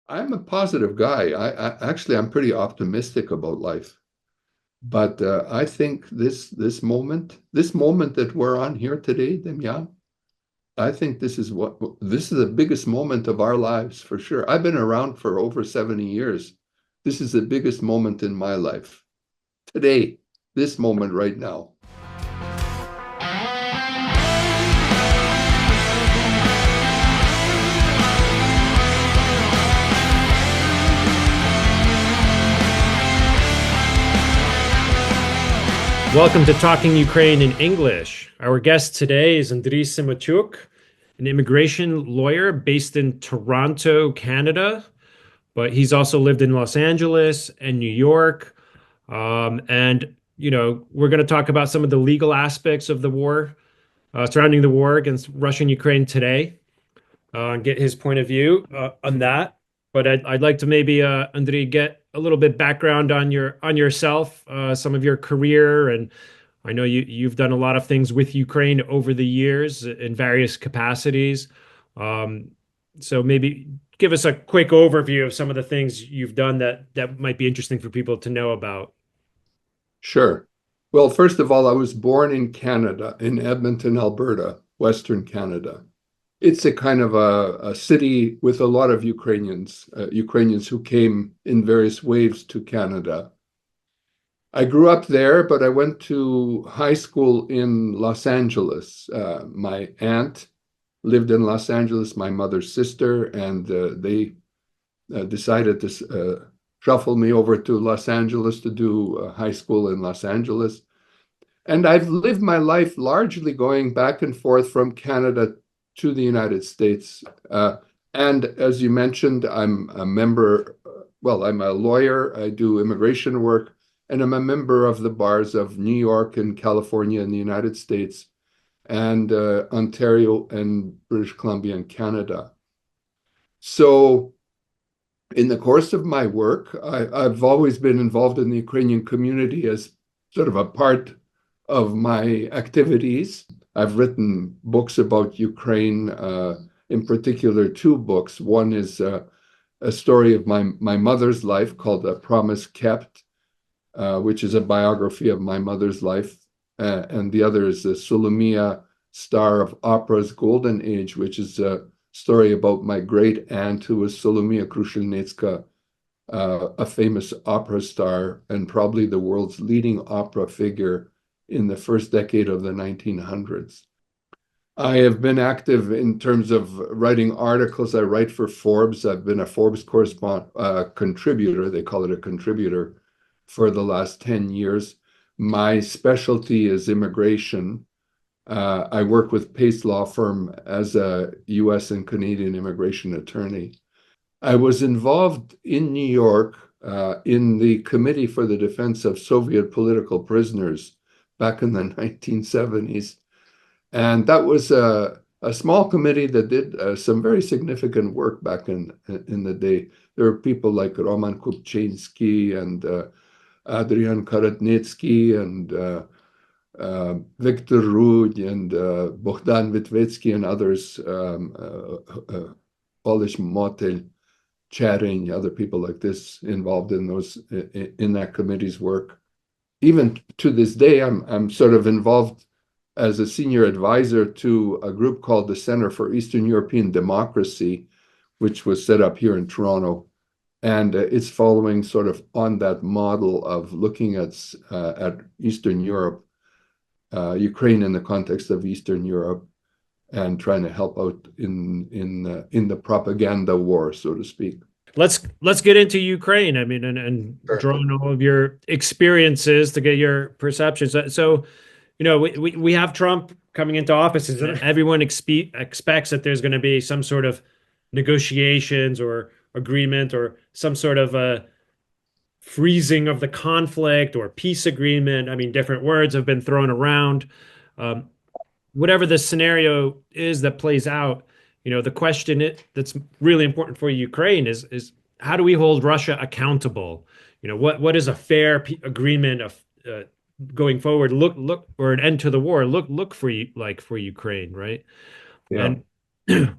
I'm a positive guy. I'm pretty optimistic about life. But I think this moment that we're on here today, Demyan, I think this is the biggest moment of our lives for sure. I've been around for over 70 years. This is the biggest moment in my life. Today, this moment right now. Welcome to Talking Ukraine in English. Our guest today is Andriy Semotiuk, an immigration lawyer based in Toronto, Canada, but he's also lived in Los Angeles and New York. We're going to talk about some of the legal aspects of the war, surrounding the war against Russia and Ukraine today, and get his point of view on that. But I'd like to maybe, Andriy, get a little bit background on yourself, some of your career, and I know you've done a lot of things with Ukraine over the years in various capacities. Um, so maybe give us a quick overview of some of the things you've done that might be interesting for people to know about. Sure. Well, first of all, I was born in Canada, in Edmonton, Alberta, Western Canada. It's a kind of a city with a lot of Ukrainians who came in various waves to Canada. I grew up there, but I went to high school in Los Angeles. My aunt lived in Los Angeles, my mother's sister, and they decided to shuffle me over to Los Angeles to do high school in Los Angeles. And I've lived my life largely going back and forth from Canada to the United States. And as you mentioned, I'm a member, well, I'm a lawyer, I do immigration work, and I'm a member of the bars of New York and California in the United States, and Ontario and British Columbia and Canada. So in the course of my work, I've always been involved in the Ukrainian community as sort of a part of my activities. I've written books about Ukraine, in particular, two books. One is a story of my mother's life called A Promise Kept, which is a biography of my mother's life. And the other is the Solomia Star of Opera's Golden Age, which is a story about my great aunt, who was Solomia Krushelnitska, a famous opera star and probably the world's leading opera figure in the first decade of the 1900s. I have been active in terms of writing articles. I write for Forbes. I've been a Forbes contributor. They call it a contributor for the last 10 years. My specialty is immigration. I work with Pace Law Firm as a US and Canadian immigration attorney. I was involved in New York in the Committee for the Defense of Soviet Political Prisoners back in the 1970s. And that was a small committee that did some very significant work back in the day. There were people like Roman Kupczynski and Adrian Karatnitsky and Victor Rudd and Bogdan Witwicki and others, Polish Motel, Charin, other people like this involved in that committee's work. Even to this day, I'm sort of involved as a senior advisor to a group called the Center for Eastern European Democracy, which was set up here in Toronto. And it's following sort of on that model of looking at Eastern Europe, Ukraine in the context of Eastern Europe, and trying to help out in the propaganda war, so to speak. Let's get into Ukraine. I mean, and Sure. draw on all of your experiences to get your perceptions. So, we have Trump coming into office, and everyone expects that there's going to be some sort of negotiations or agreement or some sort of a freezing of the conflict or peace agreement. I mean, different words have been thrown around. Um, Whatever the scenario is that plays out, the question that's really important for Ukraine is how do we hold Russia accountable? What is a fair agreement of going forward? Look, or an end to the war. Look for like for Ukraine, right? Yeah. And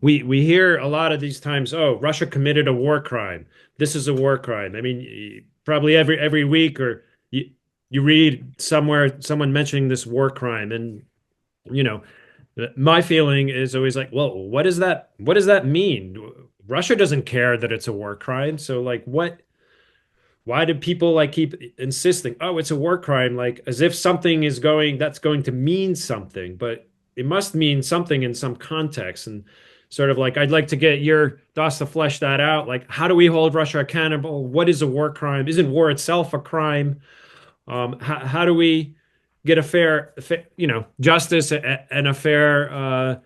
we hear a lot of these times, oh, Russia committed a war crime. This is a war crime. I mean, probably every week or you read somewhere someone mentioning this war crime, and you know, my feeling is always like, well, what does that mean? Russia doesn't care that it's a war crime. So like why do people like keep insisting, oh, it's a war crime, like as if something is going that's going to mean something, but it must mean something in some context. And sort of like I'd like to get your thoughts to flesh that out. Like, how do we hold Russia accountable? What is a war crime? Isn't war itself a crime? How do we get a justice and a fair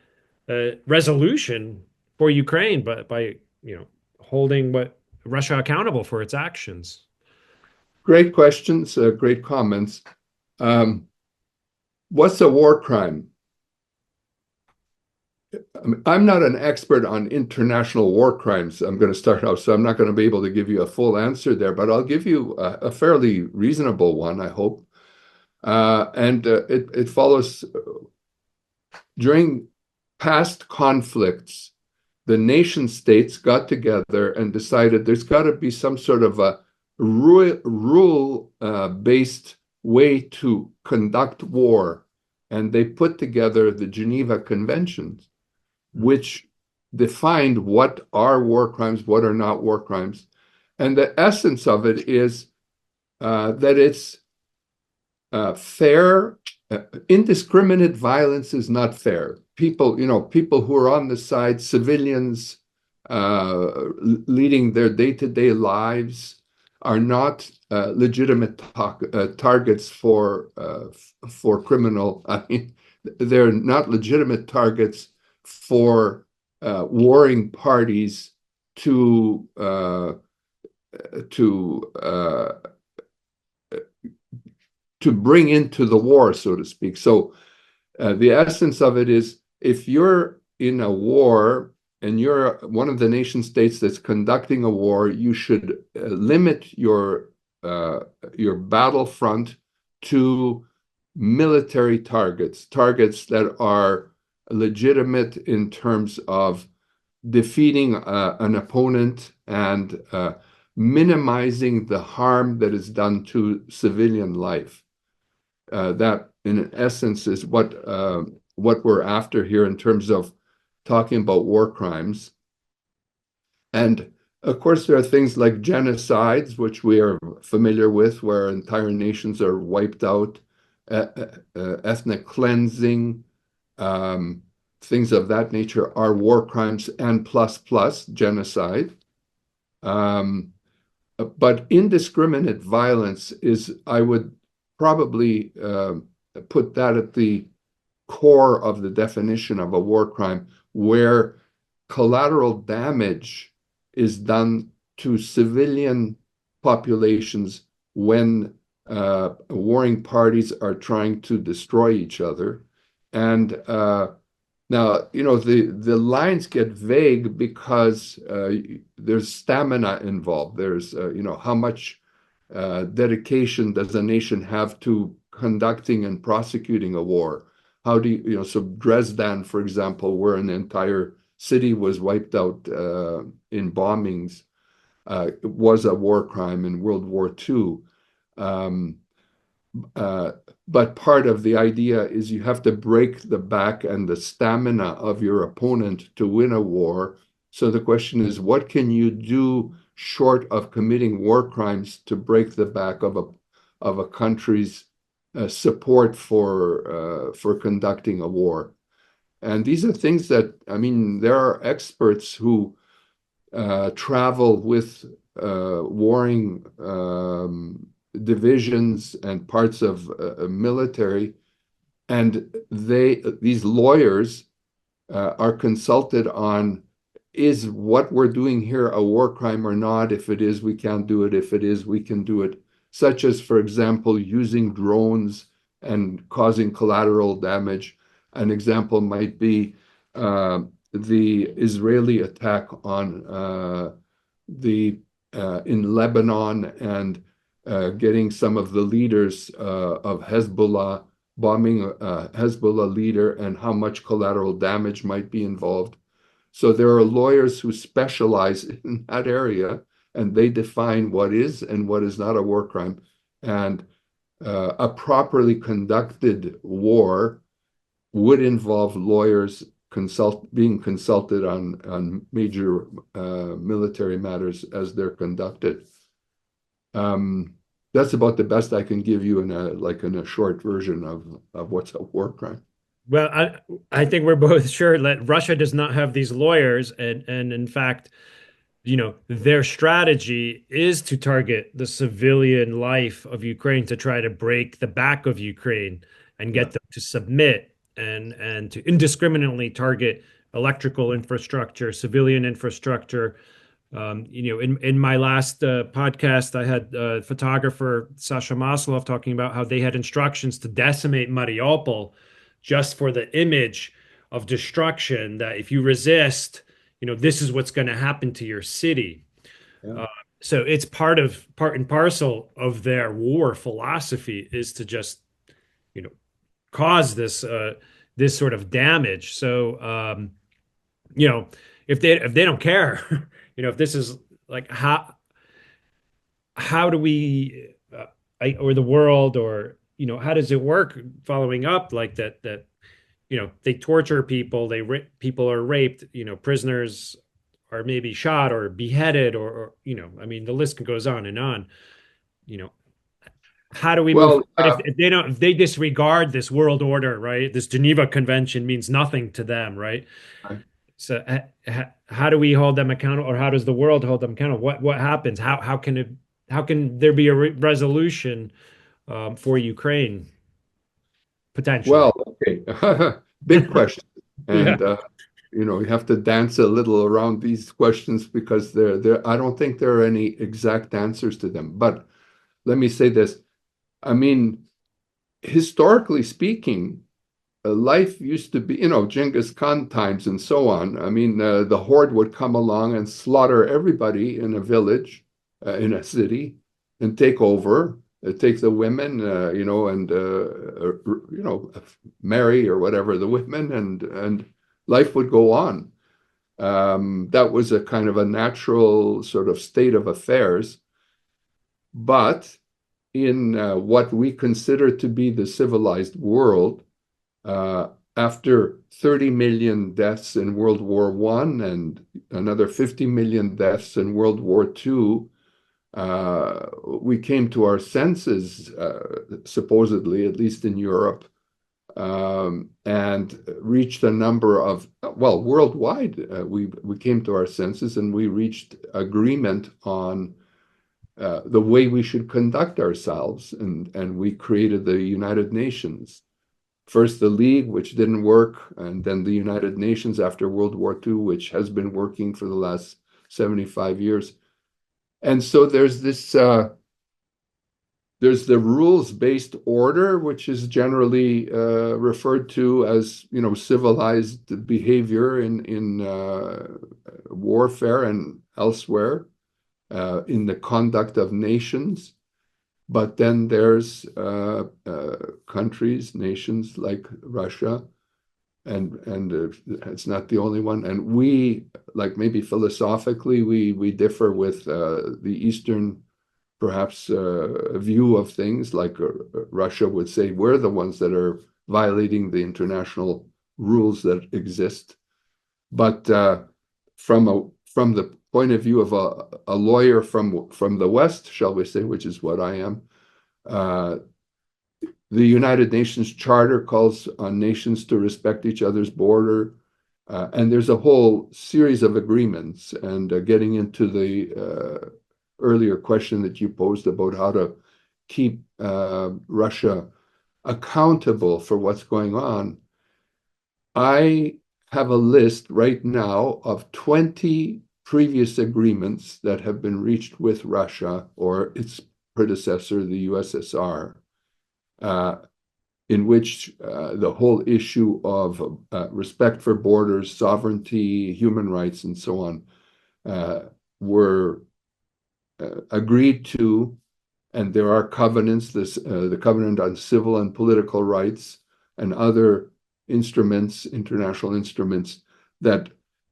resolution for Ukraine, but by holding what Russia accountable for its actions? Great questions, great comments. Um, what's a war crime? I mean, I'm not an expert on international war crimes. I'm going to start out, so I'm not going to be able to give you a full answer there, but I'll give you a fairly reasonable one, I hope. It follows during past conflicts, the nation states got together and decided there's got to be some sort of a rule-based way to conduct war. And they put together the Geneva Conventions, which defined what are war crimes, what are not war crimes. And the essence of it is that it's fair. Indiscriminate violence is not fair. People who are on the side, civilians leading their day-to-day lives are not legitimate targets for criminal. I mean, they're not legitimate targets for warring parties to bring into the war, so to speak. So the essence of it is, if you're in a war and you're one of the nation states that's conducting a war, you should limit your battlefront to military targets that are legitimate in terms of defeating an opponent and minimizing the harm that is done to civilian life. That, in essence, is what we're after here in terms of talking about war crimes. And of course, there are things like genocides, which we are familiar with, where entire nations are wiped out, ethnic cleansing, things of that nature are war crimes, and plus genocide. But indiscriminate violence is, I would probably put that at the core of the definition of a war crime, where collateral damage is done to civilian populations when warring parties are trying to destroy each other. And now, the lines get vague because there's stamina involved. There's, how much dedication does a nation have to conducting and prosecuting a war? How do so Dresden, for example, where an entire city was wiped out in bombings, was a war crime in World War II. But part of the idea is you have to break the back and the stamina of your opponent to win a war. So the question is, what can you do short of committing war crimes to break the back of a country's support for conducting a war? And these are things that, I mean, there are experts who travel with warring divisions and parts of military, and these lawyers are consulted on, is what we're doing here a war crime or not? If it is, we can't do it. If it is, we can do it. Such as, for example, using drones and causing collateral damage. An example might be the Israeli attack on in Lebanon, and getting some of the leaders of Hezbollah, bombing a Hezbollah leader, and how much collateral damage might be involved. So there are lawyers who specialize in that area, and they define what is and what is not a war crime. And a properly conducted war would involve lawyers being consulted on major military matters as they're conducted. That's about the best I can give you in a short version of what's a war crime. Well, I think we're both sure that Russia does not have these lawyers, and in fact, their strategy is to target the civilian life of Ukraine to try to break the back of Ukraine and Yeah. get them to submit and to indiscriminately target electrical infrastructure, civilian infrastructure. In my last podcast, I had photographer Sasha Maslov talking about how they had instructions to decimate Mariupol just for the image of destruction, that if you resist, this is what's going to happen to your city. Yeah. Uh, so it's part and parcel of their war philosophy is to just, cause this sort of damage. So, you know, if they don't care, if this is like how do we or the world, or how does it work following up like that they torture people, people are raped, prisoners are maybe shot or beheaded, or I mean the list goes on and on. you know how do we move Well, forward if they disregard this world order, right? This Geneva Convention means nothing to them, right? So how do we hold them accountable, or how does the world hold them accountable? What happens? How can there be a resolution for Ukraine potentially? well, okay. Big question. Yeah. And you have to dance a little around these questions because I don't think there are any exact answers to them. But let me say this. I mean, historically speaking, life used to be, Genghis Khan times and so on. I mean, the horde would come along and slaughter everybody in a village, in a city, and take over, take the women, marry or whatever the women, and life would go on. That was a kind of a natural sort of state of affairs. But in what we consider to be the civilized world, after 30 million deaths in World War I and another 50 million deaths in World War II, we came to our senses, supposedly, at least in Europe, and reached a number of, well, worldwide, we came to our senses and we reached agreement on the way we should conduct ourselves, and we created the United Nations. First the League, which didn't work, and then the United Nations after World War II, which has been working for the last 75 years. And so there's the rules-based order, which is generally referred to as, civilized behavior in warfare and elsewhere, in the conduct of nations. But then there's countries, nations like Russia, and it's not the only one. And we, like maybe philosophically, we differ with the Eastern, perhaps, view of things. Like Russia would say, we're the ones that are violating the international rules that exist. But from the point of view of a lawyer from the West, shall we say, which is what I am, the United Nations Charter calls on nations to respect each other's border, and there's a whole series of agreements. And getting into the earlier question that you posed about how to keep Russia accountable for what's going on, I have a list right now of 20 previous agreements that have been reached with Russia or its predecessor, the USSR, in which the whole issue of respect for borders, sovereignty, human rights, and so on were agreed to. And there are covenants, the Covenant on Civil and Political Rights and other instruments, international instruments, that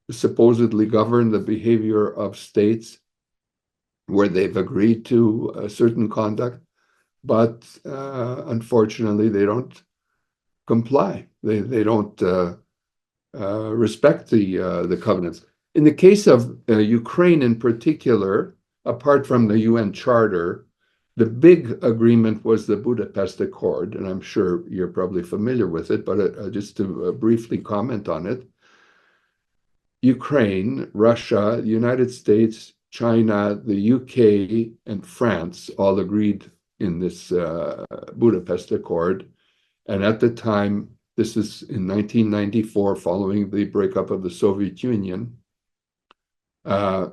supposedly govern the behavior of states where they've agreed to a certain conduct, but unfortunately they don't comply. They don't respect the covenants. In the case of Ukraine in particular, apart from the UN Charter, the big agreement was the Budapest Accord, and I'm sure you're probably familiar with it, but just to briefly comment on it. Ukraine, Russia, the United States, China, the UK, and France all agreed in this Budapest Accord. And at the time, this is in 1994, following the breakup of the Soviet Union,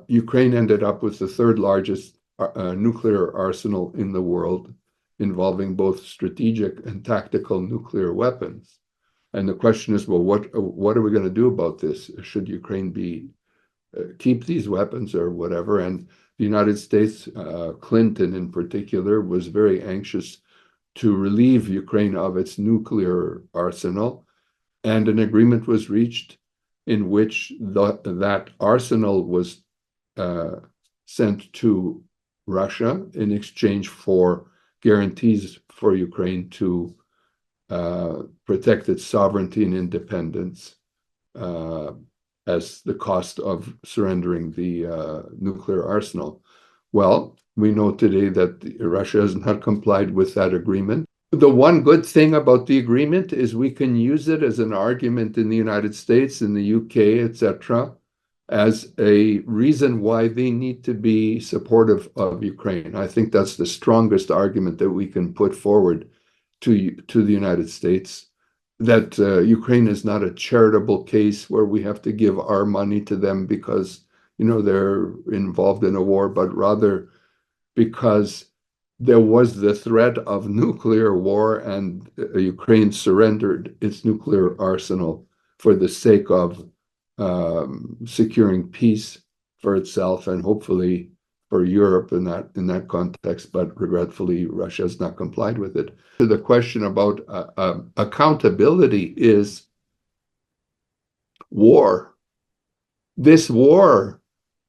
Ukraine ended up with the third largest nuclear arsenal in the world, involving both strategic and tactical nuclear weapons. And the question is, well, what are we going to do about this? Should Ukraine keep these weapons or whatever? And the United States, Clinton in particular, was very anxious to relieve Ukraine of its nuclear arsenal. And an agreement was reached in which that arsenal was sent to Russia in exchange for guarantees for Ukraine to protect its sovereignty and independence as the cost of surrendering the nuclear arsenal. Well, we know today that Russia has not complied with that agreement. The one good thing about the agreement is we can use it as an argument in the United States, in the UK, etc., as a reason why they need to be supportive of Ukraine. I think that's the strongest argument that we can put forward to the United States, that Ukraine is not a charitable case where we have to give our money to them because, they're involved in a war, but rather because there was the threat of nuclear war and Ukraine surrendered its nuclear arsenal for the sake of securing peace for itself and hopefully for Europe in that context, but regretfully, Russia has not complied with it. The question about accountability is war. This war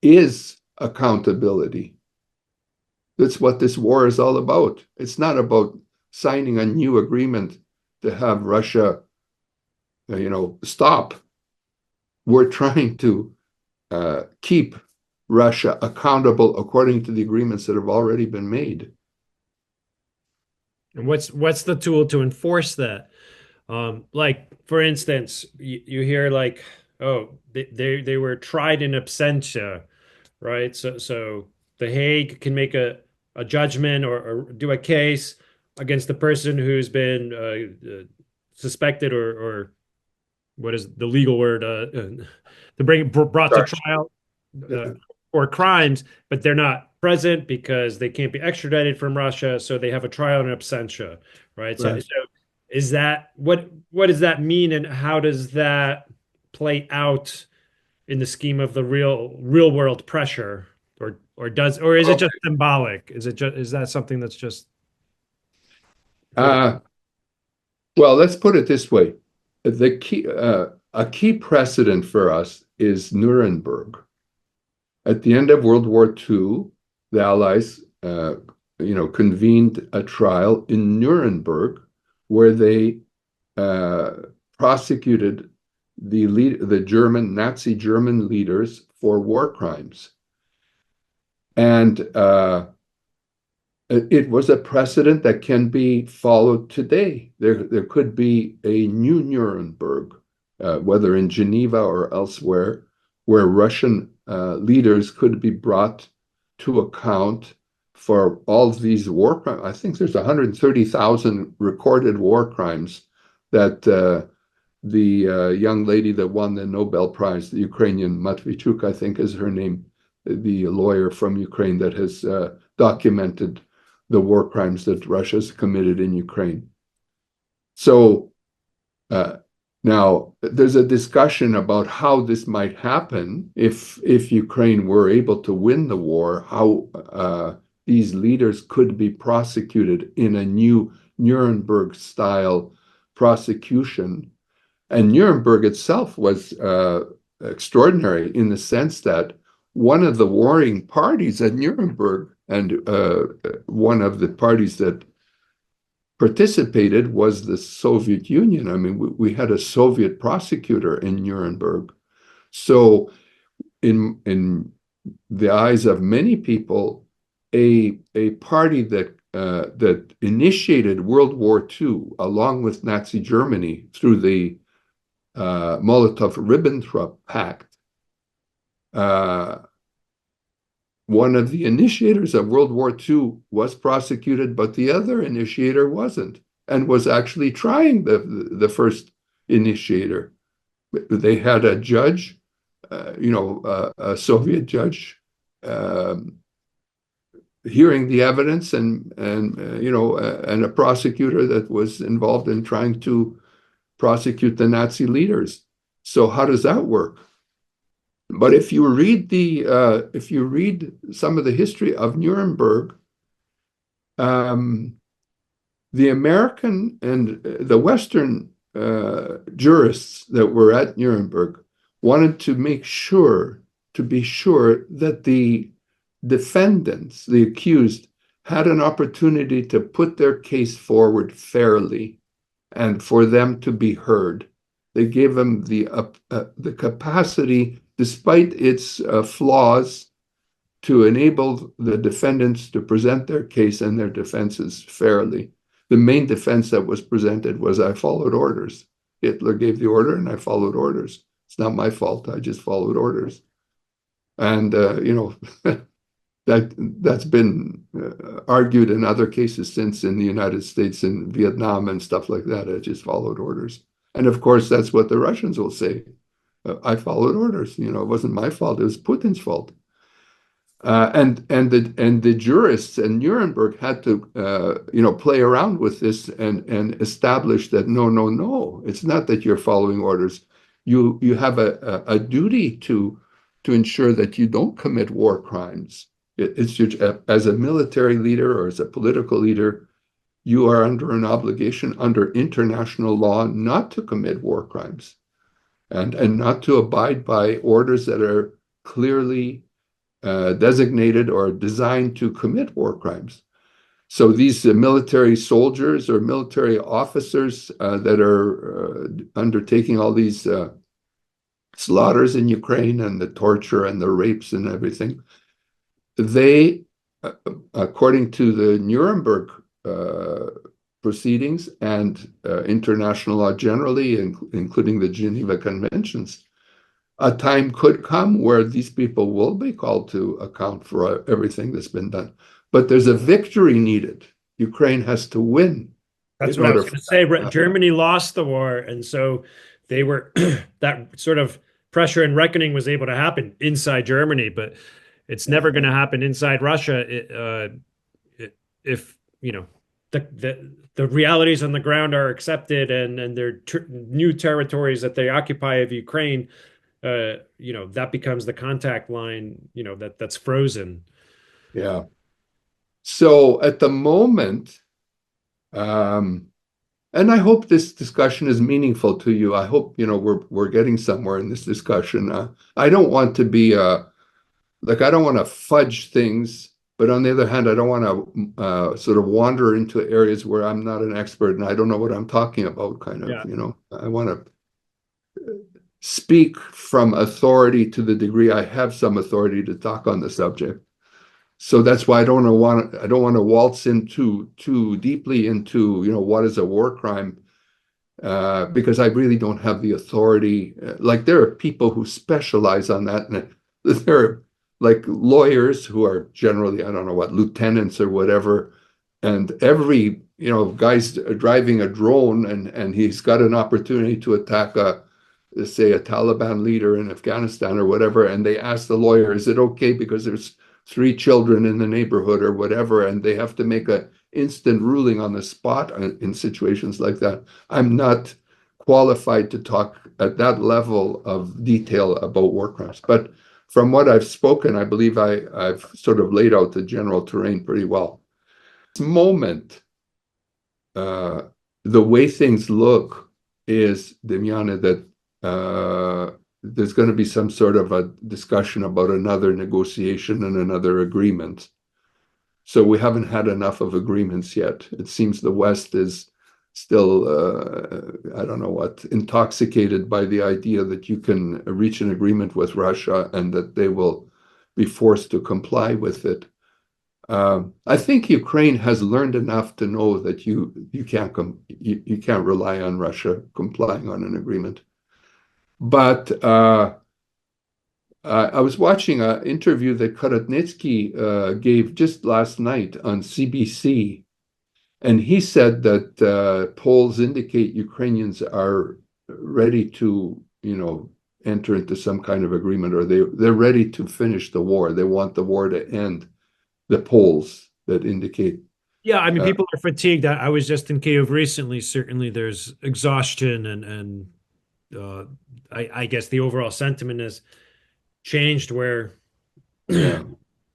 is accountability. That's what this war is all about. It's not about signing a new agreement to have Russia, stop. We're trying to keep Russia accountable according to the agreements that have already been made. And what's the tool to enforce that? Like, for instance, you hear like, oh, they were tried in absentia, right? So The Hague can make a judgment or do a case against the person who's been suspected or what is the legal word to brought to trial for crimes, but they're not present because they can't be extradited from Russia, so they have a trial in absentia, right? So is that what does that mean, and how does that play out in the scheme of the real world pressure? Or is it just symbolic? Is that something that's just well, let's put it this way. A key precedent for us is Nuremberg. At the end of World War II, the Allies convened a trial in Nuremberg where they prosecuted the Nazi German leaders for war crimes. And it was a precedent that can be followed today. There could be a new Nuremberg, whether in Geneva or elsewhere, where Russian leaders could be brought to account for all of these war crimes. I think there's 130,000 recorded war crimes that the young lady that won the Nobel Prize, the Ukrainian Matvichuk, I think is her name, the lawyer from Ukraine that has documented the war crimes that Russia's committed in Ukraine. So now there's a discussion about how this might happen if Ukraine were able to win the war, how these leaders could be prosecuted in a new Nuremberg-style prosecution. And Nuremberg itself was extraordinary in the sense that one of the warring parties at Nuremberg, and one of the parties that participated, was the Soviet Union. I mean, we had a Soviet prosecutor in Nuremberg. So in the eyes of many people, a party that initiated World War II along with Nazi Germany through the Molotov-Ribbentrop Pact, one of the initiators of World War II was prosecuted, but the other initiator wasn't, and was actually trying the first initiator. They had a judge, a Soviet judge, hearing the evidence, and a prosecutor that was involved in trying to prosecute the Nazi leaders. So how does that work? But if you read some of the history of Nuremberg, the American and the Western jurists that were at Nuremberg wanted to be sure that the defendants, the accused, had an opportunity to put their case forward fairly and for them to be heard. They gave them the capacity, despite its flaws, to enable the defendants to present their case and their defenses fairly. The main defense that was presented was, I followed orders. Hitler gave the order and I followed orders. It's not my fault. I just followed orders. And, that's been argued in other cases since, in the United States and Vietnam and stuff like that. I just followed orders. And of course, that's what the Russians will say. I followed orders. It wasn't my fault. It was Putin's fault. And the jurists in Nuremberg had to play around with this and establish that no, it's not that you're following orders. You have a duty to ensure that you don't commit war crimes. It's just, as a military leader or as a political leader, you are under an obligation under international law not to commit war crimes, and not to abide by orders that are clearly designated or designed to commit war crimes. So these military soldiers or military officers that are undertaking all these slaughters in Ukraine, and the torture and the rapes and everything, they, according to the Nuremberg proceedings and international law generally, including the Geneva Conventions, a time could come where these people will be called to account for everything that's been done. But there's a victory needed. Ukraine has to win. That's what I was going to say. Germany lost the war, and so they were that sort of pressure and reckoning was able to happen inside Germany, but it's never going to happen inside Russia if the realities on the ground are accepted, and their new territories that they occupy of Ukraine. That becomes the contact line, that's frozen. Yeah. So at the moment, and I hope this discussion is meaningful to you. I hope, we're getting somewhere in this discussion. I don't want to be I don't want to fudge things, but on the other hand, I don't want to sort of wander into areas where I'm not an expert and I don't know what I'm talking about, kind of. Yeah. I want to speak from authority to the degree I have some authority to talk on the subject. So that's why I don't want to waltz into too deeply into what is a war crime, because I really don't have the authority. There are people who specialize on that, and there are lawyers who are generally, I don't know what, lieutenants or whatever, and every guy's driving a drone and he's got an opportunity to attack say a Taliban leader in Afghanistan or whatever, and they ask the lawyer, is it okay because there's 3 children in the neighborhood or whatever, and they have to make an instant ruling on the spot in situations like that. I'm not qualified to talk at that level of detail about war crimes, but from what I've spoken, I believe I've sort of laid out the general terrain pretty well. This moment, the way things look is, Demiana, that there's going to be some sort of a discussion about another negotiation and another agreement. So we haven't had enough of agreements yet. It seems the West is still, I don't know what, intoxicated by the idea that you can reach an agreement with Russia and that they will be forced to comply with it. I think Ukraine has learned enough to know that you can't rely on Russia complying on an agreement. But I was watching an interview that Korotnitsky gave just last night on CBC, and he said that polls indicate Ukrainians are ready to, enter into some kind of agreement, or they're ready to finish the war. They want the war to end. The polls that indicate. Yeah, I mean, people are fatigued. I was just in Kyiv recently. Certainly, there's exhaustion, and I guess the overall sentiment has changed where Yeah.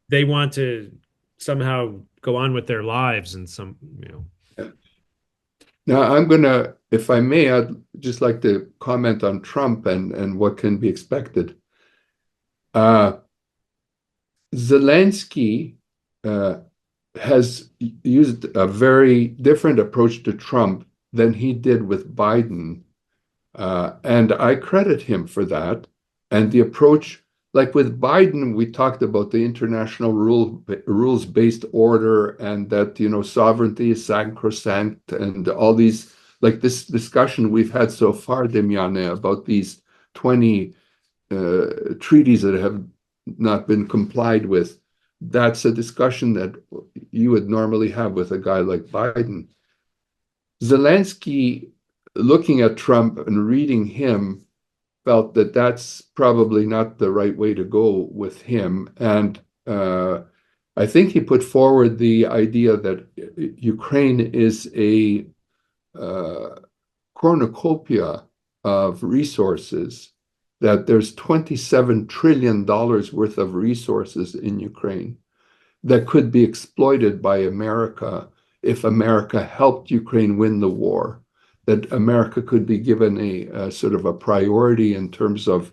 they want to somehow go on with their lives and Yeah. Now, I'm gonna, if I may, I'd just like to comment on Trump and what can be expected. Zelensky has used a very different approach to Trump than he did with Biden. And I credit him for that. And the approach, like with Biden, we talked about the international rules-based order and that, sovereignty is sacrosanct and all these, like this discussion we've had so far, Demiane, about these 20 treaties that have not been complied with. That's a discussion that you would normally have with a guy like Biden. Zelensky, looking at Trump and reading him, felt that that's probably not the right way to go with him. And I think he put forward the idea that Ukraine is a cornucopia of resources, that there's $27 trillion worth of resources in Ukraine that could be exploited by America if America helped Ukraine win the war, that America could be given a sort of a priority in terms of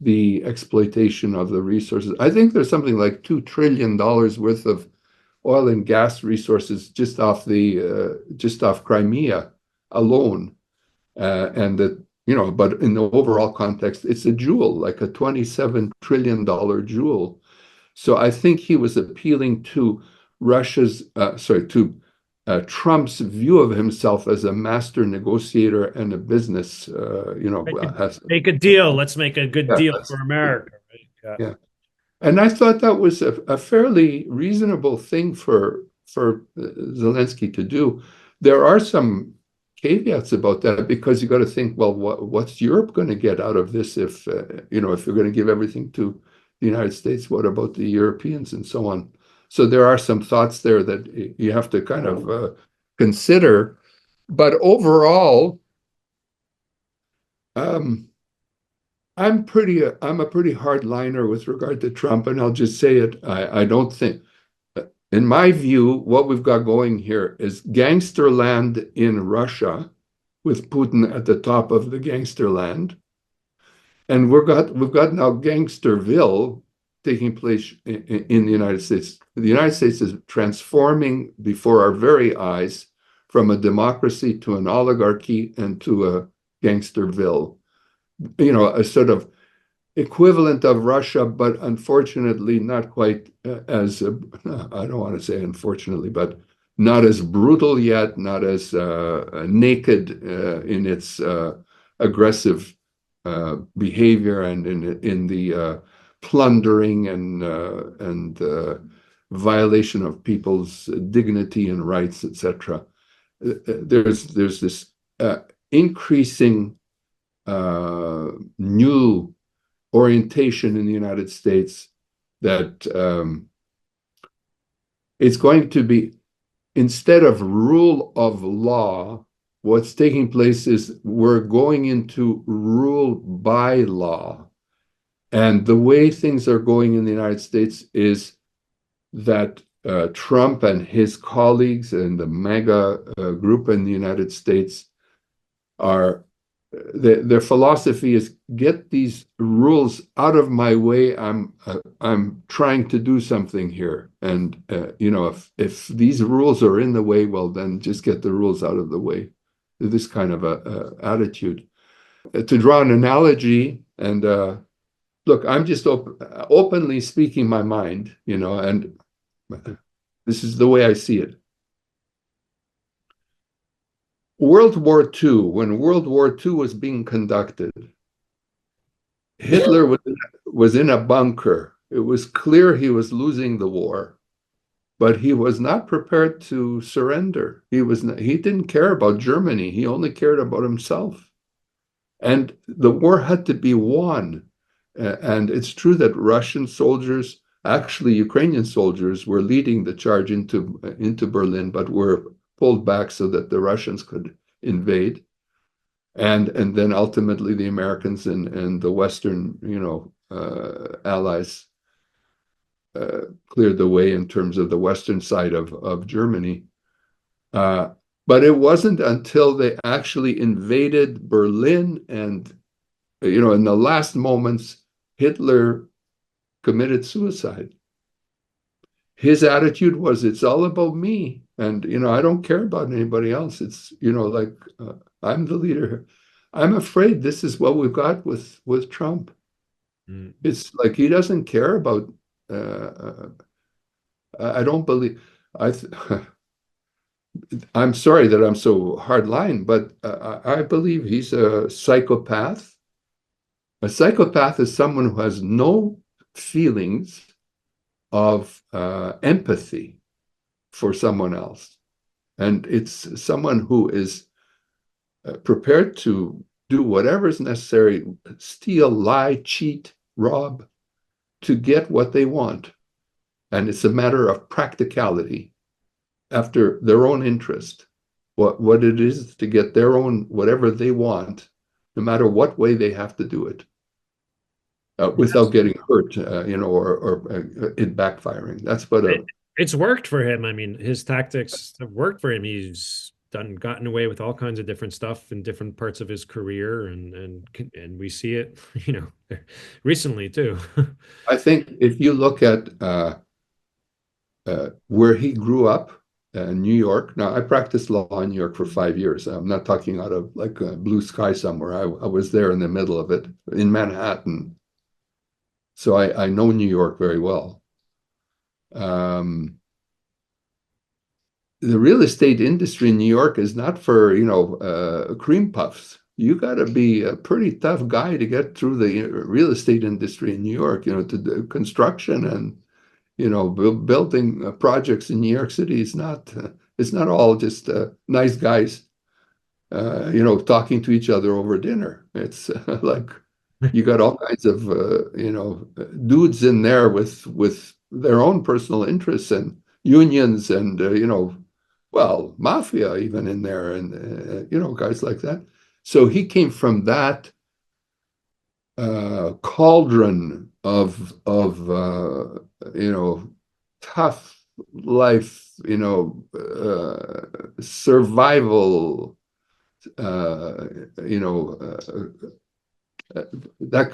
the exploitation of the resources. I think there's something like $2 trillion worth of oil and gas resources just off Crimea alone, and that but in the overall context, it's a jewel, like a $27 trillion jewel. So I think he was appealing to Trump's view of himself as a master negotiator and a business, make a deal. Let's make a good deal yes, for America. Right? yeah. And I thought that was a fairly reasonable thing for Zelensky to do. There are some caveats about that because you got to think, well, what's Europe going to get out of this if if you're going to give everything to the United States? What about the Europeans and so on? So there are some thoughts there that you have to kind of consider. But overall, I'm a pretty hardliner with regard to Trump, and I'll just say it. I don't think, in my view, what we've got going here is gangster land in Russia, with Putin at the top of the gangster land, and we've got now Gangsterville taking place in the United States. The United States is transforming before our very eyes from a democracy to an oligarchy and to a Gangsterville. A sort of equivalent of Russia, but unfortunately not quite as, I don't want to say unfortunately, but not as brutal yet, not as naked in its aggressive behavior and in the plundering and violation of people's dignity and rights, etc. There's this increasing new orientation in the United States that it's going to be, instead of rule of law, what's taking place is we're going into rule by law. And the way things are going in the United States is that Trump and his colleagues and the MAGA group in the United States are their philosophy is get these rules out of my way. I'm trying to do something here, and if these rules are in the way, well, then just get the rules out of the way. This kind of a attitude. To draw an analogy, and look, I'm just openly speaking my mind, and this is the way I see it. World War II, when World War II was being conducted, Hitler was in a bunker. It was clear he was losing the war, but he was not prepared to surrender. He didn't care about Germany. He only cared about himself. And the war had to be won. And it's true that Russian soldiers, actually Ukrainian soldiers, were leading the charge into Berlin, but were pulled back so that the Russians could invade. And then ultimately the Americans and the Western, allies cleared the way in terms of the Western side of Germany. But it wasn't until they actually invaded Berlin and, in the last moments, Hitler committed suicide. His attitude was, it's all about me. And, I don't care about anybody else. It's, I'm the leader. I'm afraid this is what we've got with Trump. Mm. It's like he doesn't care about, I don't believe, I'm sorry that I'm so hardline, but I believe he's a psychopath. A psychopath is someone who has no feelings of empathy for someone else. And it's someone who is prepared to do whatever is necessary, steal, lie, cheat, rob, to get what they want. And it's a matter of practicality after their own interest, what it is to get their own, whatever they want, no matter what way they have to do it. Without getting hurt, or it backfiring. That's what it's worked for him. I mean, his tactics have worked for him. He's gotten away with all kinds of different stuff in different parts of his career, and we see it, recently too. I think if you look at where he grew up, New York. Now, I practiced law in New York for 5 years. I'm not talking out of like a blue sky somewhere. I was there in the middle of it, in Manhattan. So I know New York very well. The real estate industry in New York is not for, cream puffs. You got to be a pretty tough guy to get through the real estate industry in New York, to do construction and, building projects in New York City is it's not all just nice guys, talking to each other over dinner. It's like, you got all kinds of dudes in there with their own personal interests and unions and mafia even in there, and guys like that. So he came from that cauldron of tough life, survival, that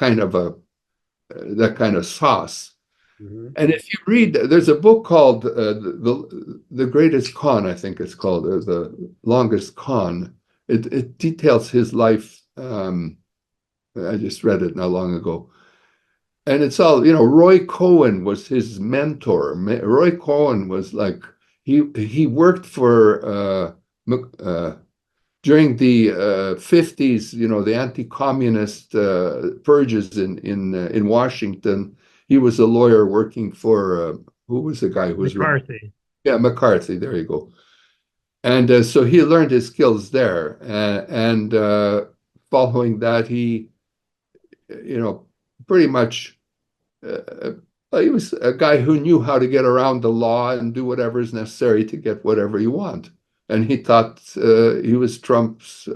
kind of sauce. Mm-hmm. And if you read, there's a book called the Greatest Con, I think it's called, or The Longest Con. It details his life. I just read it not long ago. And it's all, Roy Cohen was his mentor. Roy Cohen was like, he worked for during the 50s, the anti-communist purges in Washington. He was a lawyer working for, who was the guy who was McCarthy? Yeah, McCarthy, there you go. And so he learned his skills there. And following that, he, pretty much, he was a guy who knew how to get around the law and do whatever is necessary to get whatever you want. And he thought he was Trump's,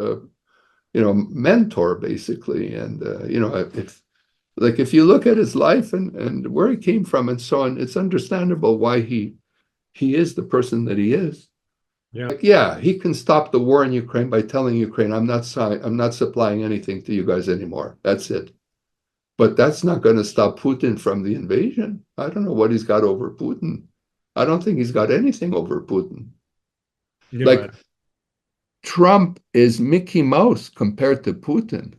mentor, basically. And, if you look at his life and where he came from and so on, it's understandable why he is the person that he is. Yeah. Like, yeah, he can stop the war in Ukraine by telling Ukraine, I'm not supplying anything to you guys anymore. That's it. But that's not going to stop Putin from the invasion. I don't know what he's got over Putin. I don't think he's got anything over Putin. No, Like Trump is Mickey Mouse compared to Putin.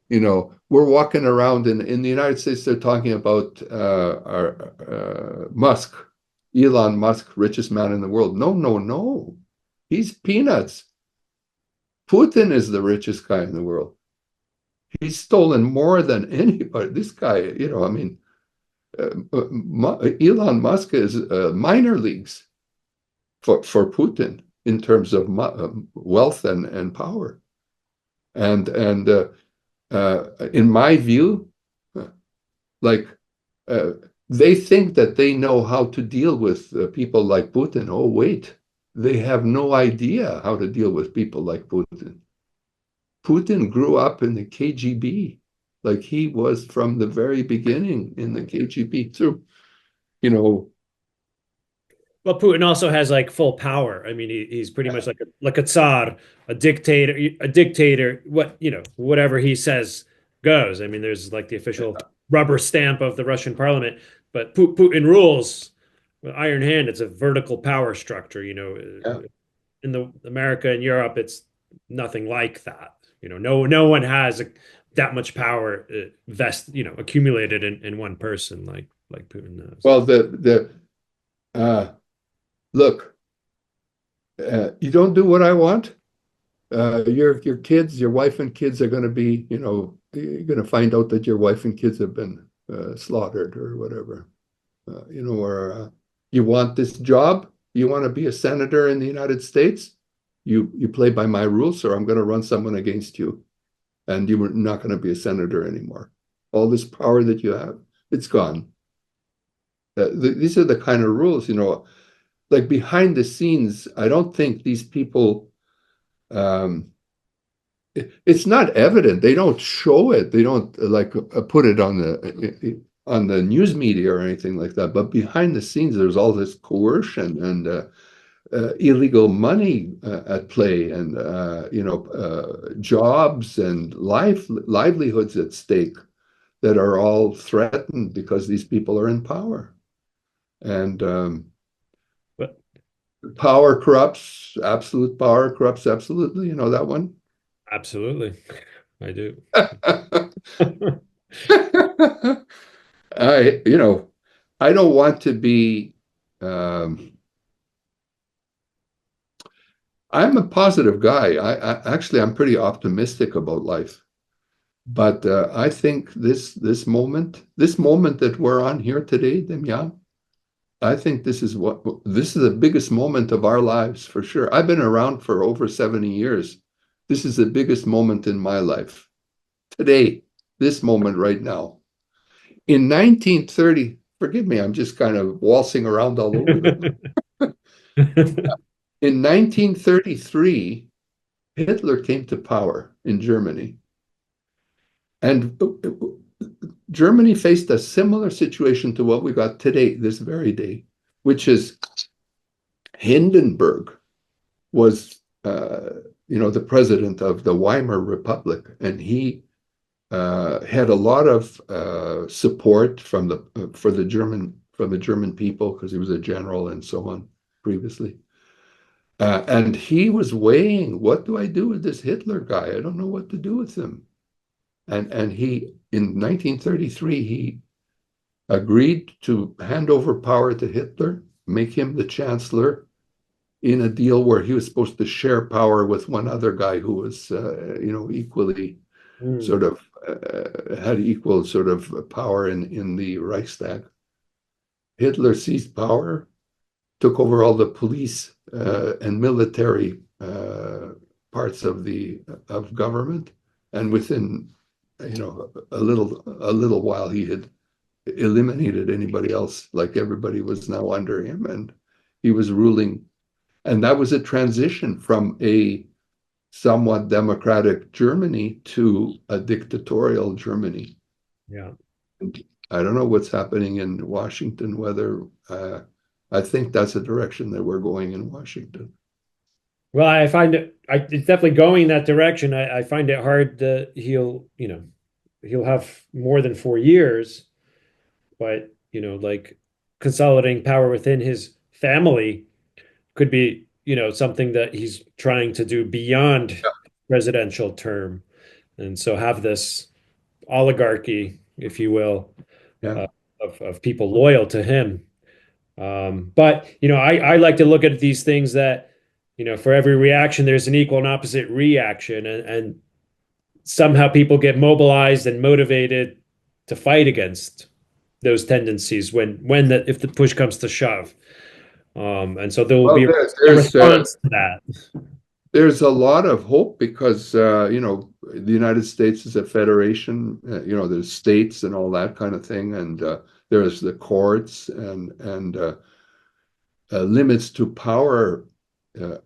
We're walking around in the United States, they're talking about Musk, Elon Musk, richest man in the world. No, no, no. He's peanuts. Putin is the richest guy in the world. He's stolen more than anybody. This guy, I mean, Elon Musk is minor leagues for Putin in terms of wealth and power. And in my view, like uh, they think that they know how to deal with people like Putin. Oh, wait, they have no idea how to deal with people like Putin. Putin grew up in the KGB, like he was from the very beginning in the KGB through, you know, well, Putin also has like full power. I mean, he's pretty much like a Tsar, a dictator, What whatever he says goes. I mean, there's like the official rubber stamp of the Russian parliament, but Putin rules with iron hand. It's a vertical power structure. yeah. In the America and Europe, it's nothing like that. No one has that much power accumulated in one person like Putin does. Well, look, you don't do what I want. Your kids, your wife and kids are going to be, you're going to find out that your wife and kids have been slaughtered or whatever. Or you want this job, you want to be a senator in the United States, you play by my rules, or I'm going to run someone against you, and you're not going to be a senator anymore. All this power that you have, it's gone. These are the kind of rules, like behind the scenes. I don't think these people. Um, it's not evident. They don't show it. They don't like put it on the news media or anything like that. But behind the scenes, there's all this coercion and illegal money at play, and jobs and livelihoods at stake that are all threatened because these people are in power. And But power corrupts. Absolute power corrupts absolutely. You know that one. absolutely, I do. I, I don't want to be. Um, I'm a positive guy. Actually, I'm pretty optimistic about life. But I think this moment that we're on here today, Demyan, I think this is the biggest moment of our lives for sure. I've been around for over 70 years. This is the biggest moment in my life. Today, this moment right now. In 1930, forgive me, I'm just kind of waltzing around all over the In 1933, Hitler came to power in Germany. And Germany faced a similar situation to what we got today, this very day, which is Hindenburg was, the president of the Weimar Republic, and he had a lot of support from the German people because he was a general and so on previously. And he was weighing, what do I do with this Hitler guy? I don't know what to do with him. And he, in 1933, he agreed to hand over power to Hitler, make him the chancellor in a deal where he was supposed to share power with one other guy who was, equally Mm. sort of had equal sort of power in the Reichstag. Hitler seized power, took over all the police and military parts of government, and within a little while he had eliminated anybody else. Like everybody was now under him, and he was ruling. And that was a transition from a somewhat democratic Germany to a dictatorial Germany. Yeah. I don't know what's happening in Washington, whether I think that's a direction that we're going in Washington. Well, I find it's definitely going in that direction. I find it hard that he'll have more than 4 years, but like consolidating power within his family could be, something that he's trying to do beyond presidential term. And so have this oligarchy, if you will, Yeah. uh, of people loyal to him. But I like to look at these things that, for every reaction, there's an equal and opposite reaction, and somehow people get mobilized and motivated to fight against those tendencies if the push comes to shove. And so there will Well, be a there's response to that. there's a lot of hope because the United States is a federation. There's states and all that kind of thing, and there's the courts and limits to power uh,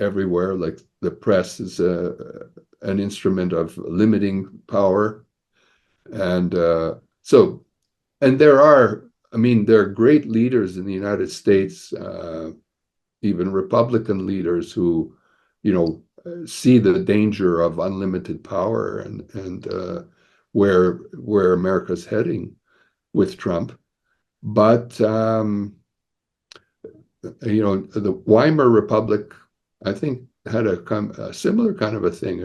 everywhere. Like the press is an instrument of limiting power, and and I mean, there are great leaders in the United States, even Republican leaders who, see the danger of unlimited power and where America's heading with Trump. But the Weimar Republic, I think, had a similar kind of a thing.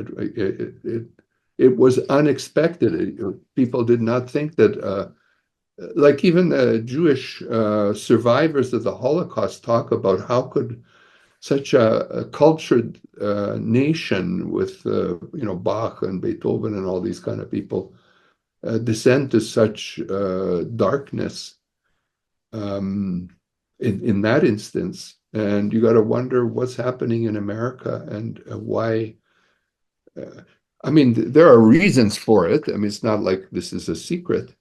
It was unexpected. People did not think that, like even the Jewish survivors of the Holocaust talk about how could such a cultured nation with Bach and Beethoven and all these kind of people descend to such darkness in that instance. And you got to wonder what's happening in America and why. I mean, there are reasons for it. I mean, it's not like this is a secret.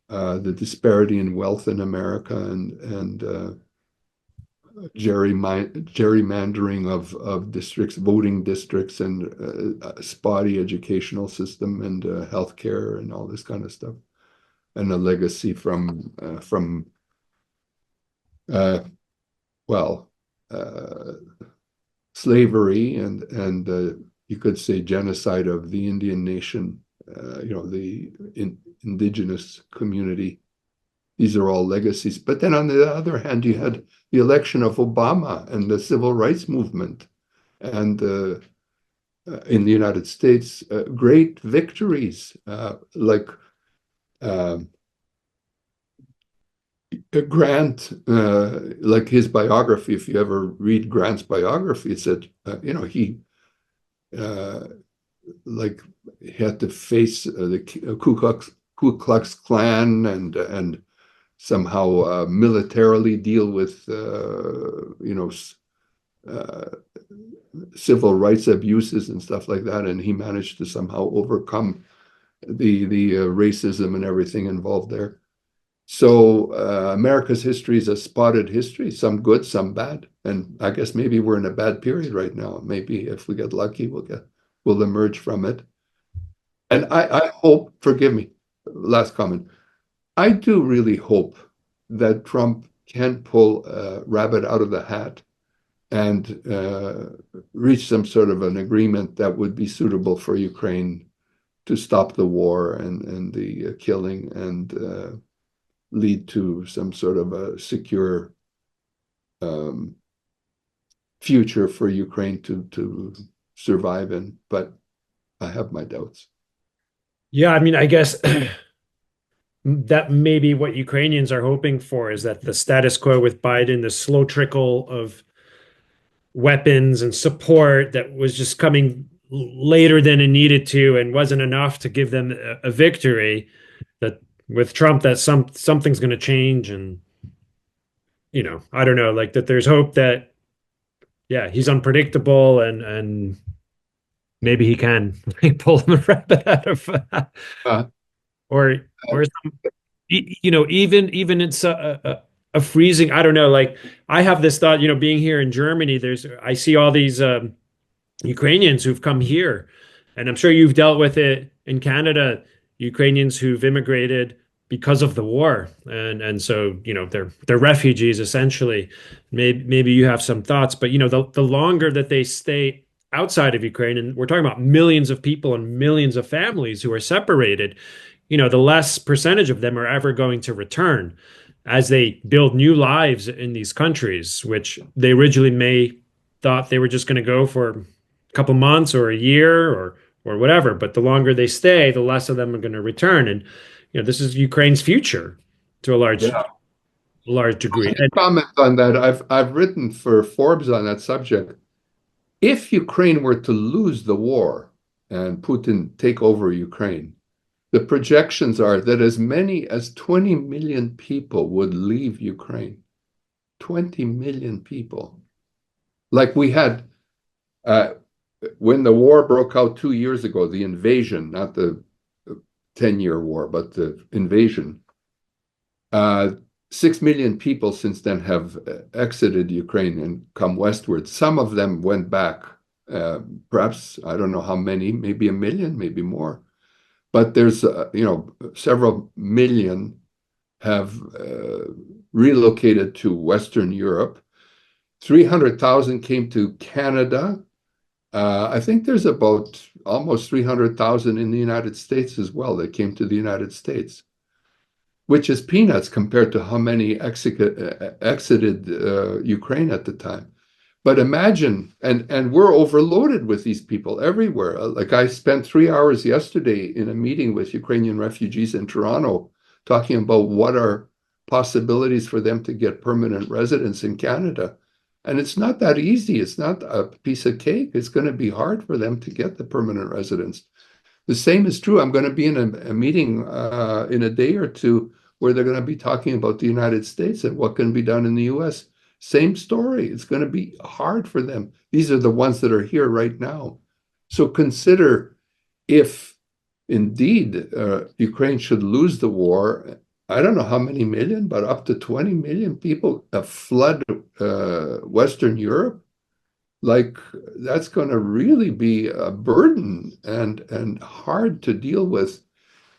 The disparity in wealth in America and gerrymandering of districts, voting districts, and a spotty educational system and healthcare and all this kind of stuff, and a legacy from uh, well, uh, slavery and you could say genocide of the Indian nation, the indigenous community. These are all legacies. But then on the other hand, you had the election of Obama and the civil rights movement, and in the United States, great victories like Grant, like his biography. If you ever read Grant's biography, it said, he uh, like had to face the Ku Klux Klan and somehow militarily deal with uh, civil rights abuses and stuff like that, and he managed to somehow overcome the racism and everything involved there. So America's history is a spotted history, some good, some bad, and I guess maybe we're in a bad period right now. Maybe if we get lucky, we'll emerge from it. And I hope, forgive me, last comment. I do really hope that Trump can pull a rabbit out of the hat and reach some sort of an agreement that would be suitable for Ukraine to stop the war and the killing and lead to some sort of a secure um, future for Ukraine to survive in. But I have my doubts. Yeah, I mean, I guess that may be what Ukrainians are hoping for, is that the status quo with Biden, the slow trickle of weapons and support that was just coming later than it needed to and wasn't enough to give them a victory, that with Trump that something's going to change. And I don't know, like that there's hope that, yeah, he's unpredictable and maybe he can pull the rabbit out of Uh, or or even it's a freezing. I don't know. Like I have this thought, being here in Germany, I see all these Ukrainians who've come here, and I'm sure you've dealt with it in Canada. Ukrainians who've immigrated because of the war, and so they're refugees essentially. Maybe you have some thoughts, but the longer that they stay outside of Ukraine, and we're talking about millions of people and millions of families who are separated, the less percentage of them are ever going to return as they build new lives in these countries, which they originally may thought they were just going to go for a couple months or a year or whatever. But the longer they stay, the less of them are going to return. And this is Ukraine's future to a Yeah. large degree. And Comment on that. I've written for Forbes on that subject. If Ukraine were to lose the war and Putin take over Ukraine, the projections are that as many as 20 million people would leave Ukraine. 20 million people. Like we had when the war broke out 2 years ago, the invasion, not the 10-year war, but the invasion. 6 million people since then have exited Ukraine and come westward. Some of them went back, perhaps, I don't know how many, maybe 1 million, maybe more. But there's, several million have relocated to Western Europe. 300,000 came to Canada. I think there's about almost 300,000 in the United States as well that came to the United States, which is peanuts compared to how many exited Ukraine at the time. But imagine, and we're overloaded with these people everywhere. Like I spent 3 hours yesterday in a meeting with Ukrainian refugees in Toronto, talking about what are possibilities for them to get permanent residence in Canada. And it's not that easy. It's not a piece of cake. It's going to be hard for them to get the permanent residence. The same is true. I'm going to be in a meeting in a day or two where they're going to be talking about the United States and what can be done in the US. Same story. It's going to be hard for them. These are the ones that are here right now. So consider if indeed Ukraine should lose the war, I don't know how many million, but up to 20 million people flood Western Europe. Like that's going to really be a burden and hard to deal with.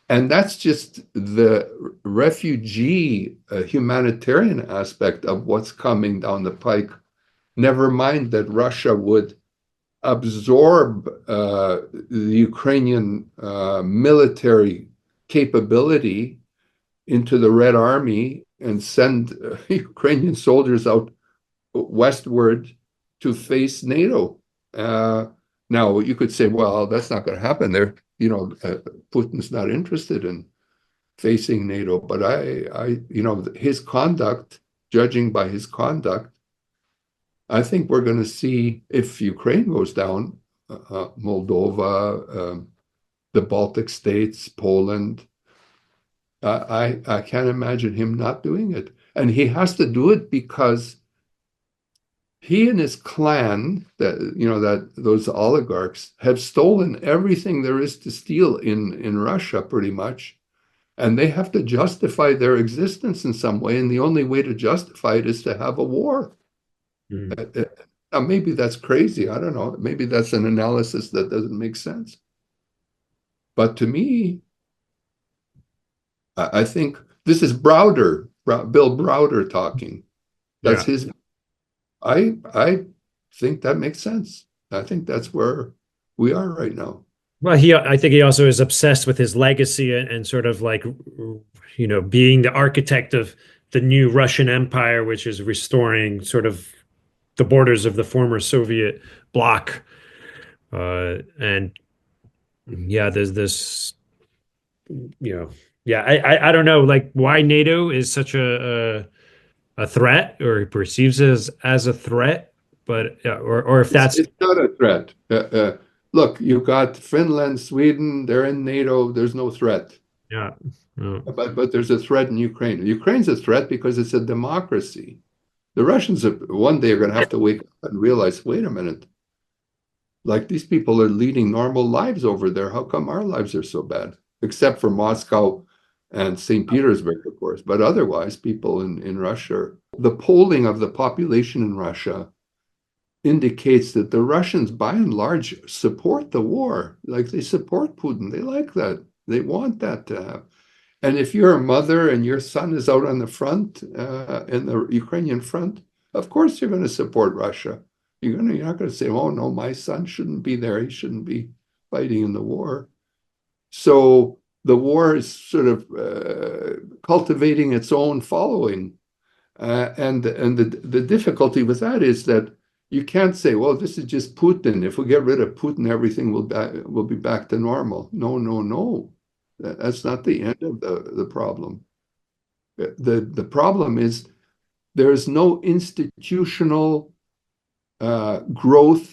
And that's just the refugee humanitarian aspect of what's coming down the pike. Never mind that Russia would absorb the Ukrainian military capability into the Red Army and send Ukrainian soldiers out westward to face NATO. Now, you could say, well, that's not going to happen there. Putin's not interested in facing NATO, but his conduct, judging by his conduct, I think we're going to see if Ukraine goes down, Moldova, the Baltic states, Poland. I can't imagine him not doing it. And he has to do it because he and his clan, that those oligarchs, have stolen everything there is to steal in Russia, pretty much, and they have to justify their existence in some way. And the only way to justify it is to have a war. Now, maybe that's crazy. I don't know. Maybe that's an analysis that doesn't make sense. But to me, I think this is Bill Browder talking. That's his. I think that makes sense. I think that's where we are right now. Well, I think he also is obsessed with his legacy and sort of like, being the architect of the new Russian Empire, which is restoring sort of the borders of the former Soviet bloc. And yeah, there's this, I don't know, like why NATO is such a threat, or he perceives it as a threat, but or if it's not a threat. Look, you've got Finland, Sweden, they're in NATO. There's no threat. Yeah. But there's a threat in Ukraine. Ukraine's a threat because it's a democracy. The Russians one day are going to have to wake up and realize, wait a minute, like these people are leading normal lives over there. How come our lives are so bad? Except for Moscow and St. Petersburg, of course. But otherwise, people in Russia, the polling of the population in Russia indicates that the Russians, by and large, support the war. Like they support Putin. They like that. They want that to happen. And if you're a mother and your son is out on the front, in the Ukrainian front, of course you're going to support Russia. You're not going to say, "Oh no, my son shouldn't be there. He shouldn't be fighting in the war." So the war is sort of cultivating its own following, and the difficulty with that is that you can't say, "Well, this is just Putin. If we get rid of Putin, everything will be back to normal." No, no, no. That's not the end of the problem. The problem is there is no institutional growth,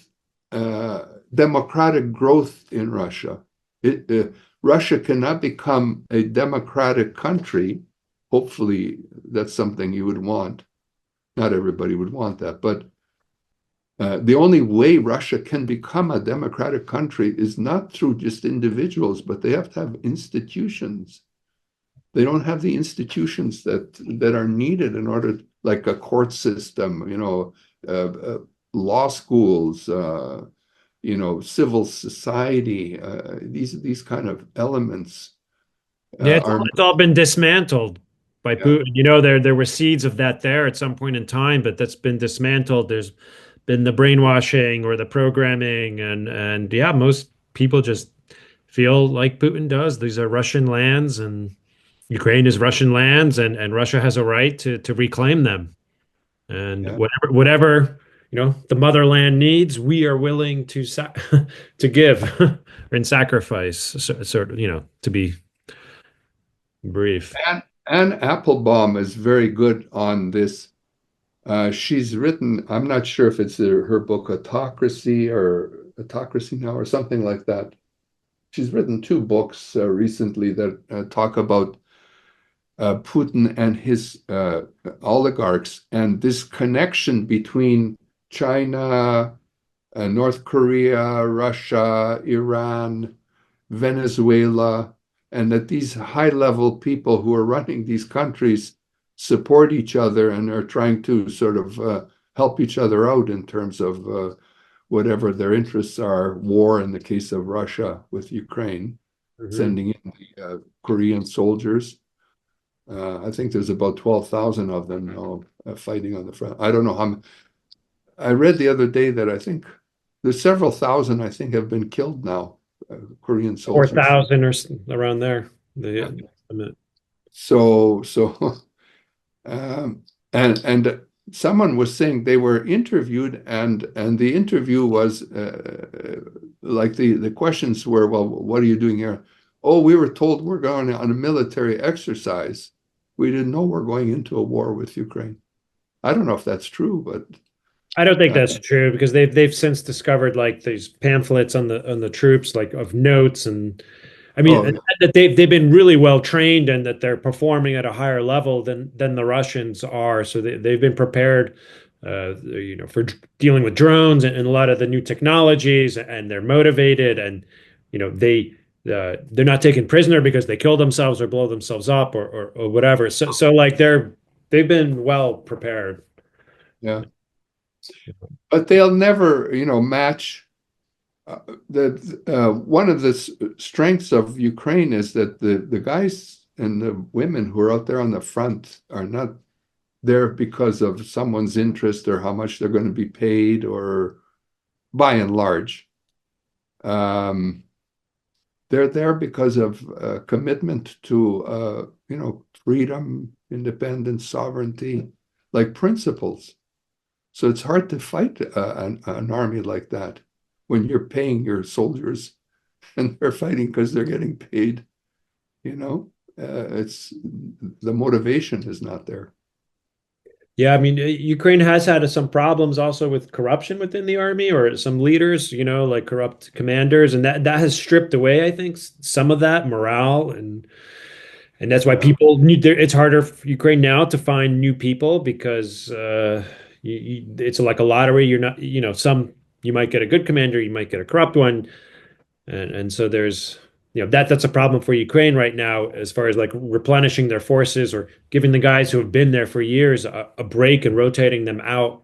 democratic growth in Russia. Russia cannot become a democratic country. Hopefully, that's something you would want. Not everybody would want that, but the only way Russia can become a democratic country is not through just individuals, but they have to have institutions. They don't have the institutions that are needed in order, like a court system, law schools, civil society. These kind of elements Yeah, are, it's all been dismantled by yeah, Putin. There were seeds of that there at some point in time, but that's been dismantled. There's been the brainwashing or the programming, and yeah, most people just feel like Putin does. These are Russian lands, and Ukraine is Russian lands, and Russia has a right to reclaim them. And yeah. whatever the motherland needs, we are willing to to give and sacrifice, sort of, to be brief. And Applebaum is very good on this. She's written, I'm not sure if it's her book Autocracy or Autocracy Now or something like that. She's written two books recently that talk about Putin and his oligarchs and this connection between China, North Korea, Russia, Iran, Venezuela, and that these high-level people who are running these countries support each other and are trying to sort of help each other out in terms of whatever their interests are. War in the case of Russia with Ukraine, Mhm. sending in the Korean soldiers. I think there's about 12,000 of them now fighting on the front. I don't know how. I read the other day that I think there's several thousand, I think, have been killed now, Korean soldiers. 4,000 or around there. Yeah. The estimate. So and someone was saying they were interviewed, and the interview was like the questions were, well, what are you doing here? Oh, we were told we're going on a military exercise. We didn't know we're going into a war with Ukraine. I don't know if that's true, but I don't think uh, that's true because they've since discovered like these pamphlets on the troops, like of notes, and I mean oh yeah, that they've been really well trained and that they're performing at a higher level than the Russians are. So they've been prepared, for dealing with drones and a lot of the new technologies, and they're motivated, and they're not taken prisoner because they kill themselves or blow themselves up or whatever. So like they've been well prepared. yeah, but they'll never, match. One of the strengths of Ukraine is that the guys and the women who are out there on the front are not there because of someone's interest or how much they're going to be paid, or by and large. Um, they're there because of commitment to, freedom, independence, sovereignty, like principles. So it's hard to fight an army like that when you're paying your soldiers and they're fighting because they're getting paid. It's the motivation is not there. Yeah, I mean, Ukraine has had some problems also with corruption within the army or some leaders, like corrupt commanders, and that has stripped away, I think, some of that morale, and that's why Yeah, people need. It's harder for Ukraine now to find new people because it's like a lottery. You're not, some you might get a good commander, you might get a corrupt one, and so there's that's a problem for Ukraine right now as far as like replenishing their forces or giving the guys who have been there for years a break and rotating them out.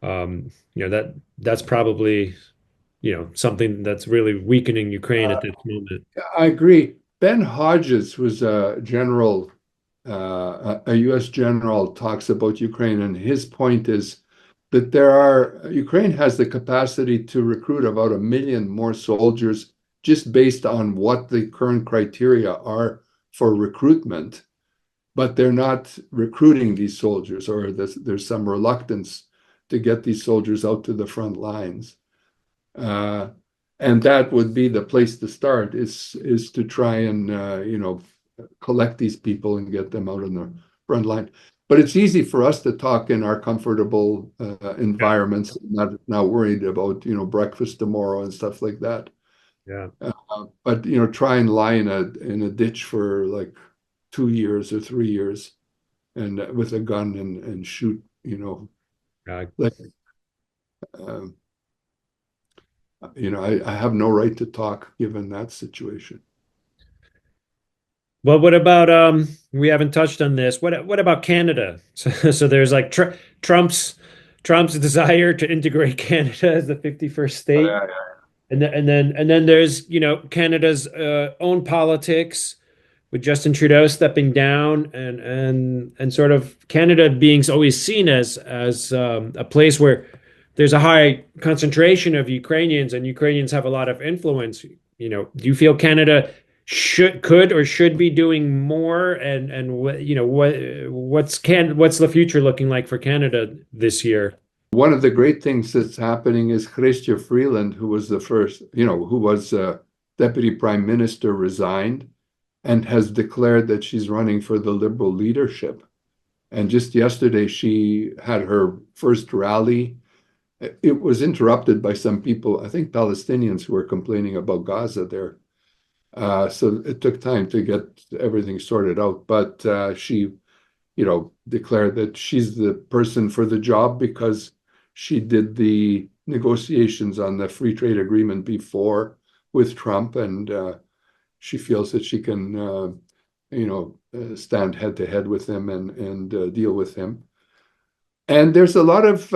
That's probably something that's really weakening Ukraine at this moment. I agree. Ben Hodges, who's a general, a U.S. general, talks about Ukraine, and his point is that Ukraine has the capacity to recruit about 1 million more soldiers just based on what the current criteria are for recruitment, but they're not recruiting these soldiers, or there's some reluctance to get these soldiers out to the front lines. Uh, and that would be the place to start is to try and collect these people and get them out on the front line. But it's easy for us to talk in our comfortable Yeah. environments, not worried about breakfast tomorrow and stuff like that. Yeah. But try and lie in a ditch for like 2 years or 3 years, and with a gun and shoot, Uh, like um, I have no right to talk given that situation. well, what about we haven't touched on this. What about Canada? So there's like Trump's desire to integrate Canada as the 51st state. Yeah, And then there's, Canada's own politics with Justin Trudeau stepping down and sort of Canada being always seen as a place where there's a high concentration of Ukrainians and Ukrainians have a lot of influence. Do you feel Canada could or should be doing more? And what's the future looking like for Canada this year? one of the great things that's happening is Chrystia Freeland, who was the first, who was deputy prime minister, resigned and has declared that she's running for the Liberal leadership. And just yesterday, she had her first rally. It was interrupted by some people, I think Palestinians, who were complaining about Gaza there. So it took time to get everything sorted out. But she, declared that she's the person for the job because she did the negotiations on the free trade agreement before with Trump, and she feels that she can, stand head to head with him and deal with him. And there's a lot of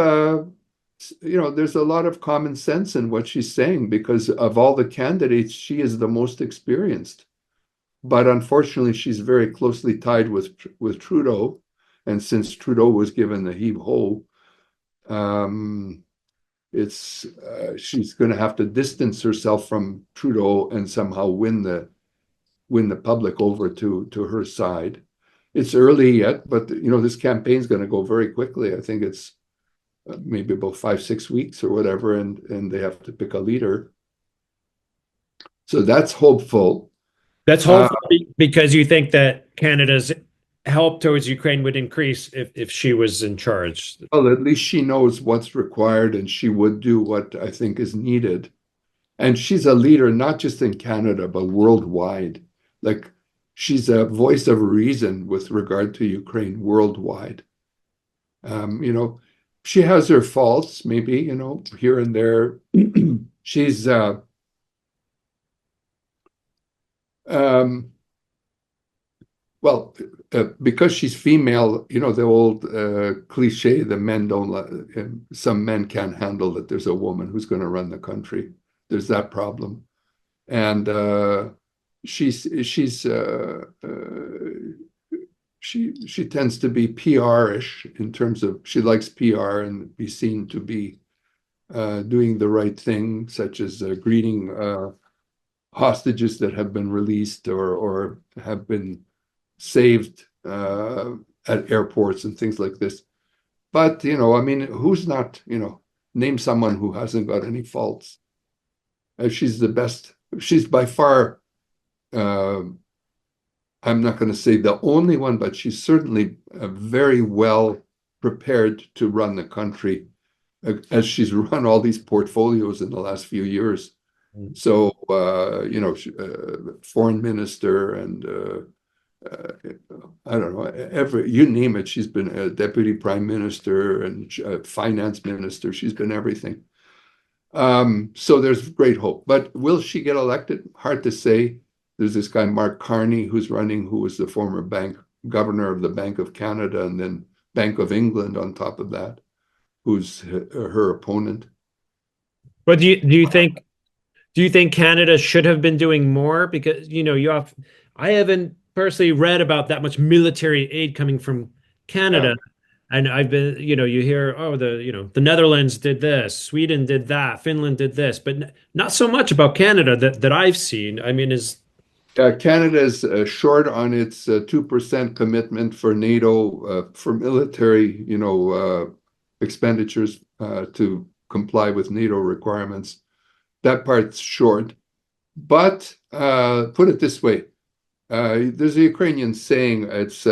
common sense in what she's saying because of all the candidates, she is the most experienced. But unfortunately, she's very closely tied with Trudeau, and since Trudeau was given the heave-ho, she's going to have to distance herself from Trudeau and somehow win the public over to her side. It's early yet, but this campaign's going to go very quickly. I think it's maybe about 5-6 weeks or whatever, and they have to pick a leader. So that's hopeful. That's hopeful because you think that Canada's help towards Ukraine would increase if she was in charge. Well, at least she knows what's required and she would do what I think is needed. And she's a leader, not just in Canada, but worldwide. Like she's a voice of reason with regard to Ukraine worldwide. She has her faults, maybe, here and there. She's well, because she's female, the old cliche, the men don't some men can't handle that there's a woman who's going to run the country. There's that problem. And she tends to be PR-ish in terms of she likes PR and be seen to be doing the right thing, such as greeting hostages that have been released or have been saved at airports and things like this. But, who's not, name someone who hasn't got any faults. She's the best. She's by far, I'm not going to say the only one, but she's certainly very well prepared to run the country as she's run all these portfolios in the last few years. So, foreign minister and I don't know, you name it, she's been a deputy prime minister and finance minister. She's been everything. So there's great hope. But will she get elected? Hard to say. There's this guy, Mark Carney, who was the former governor of the Bank of Canada and then Bank of England on top of that, who's her opponent. But do you think Do you think Canada should have been doing more? Because, I haven't personally read about that much military aid coming from Yeah. Canada. And I've been, you hear, oh, the Netherlands did this, Sweden did that, Finland did this, but not so much about Canada that I've seen. I mean, Canada is short on its 2% commitment for NATO for military, expenditures to comply with NATO requirements. That part's short. But put it this way, there's a Ukrainian saying, it's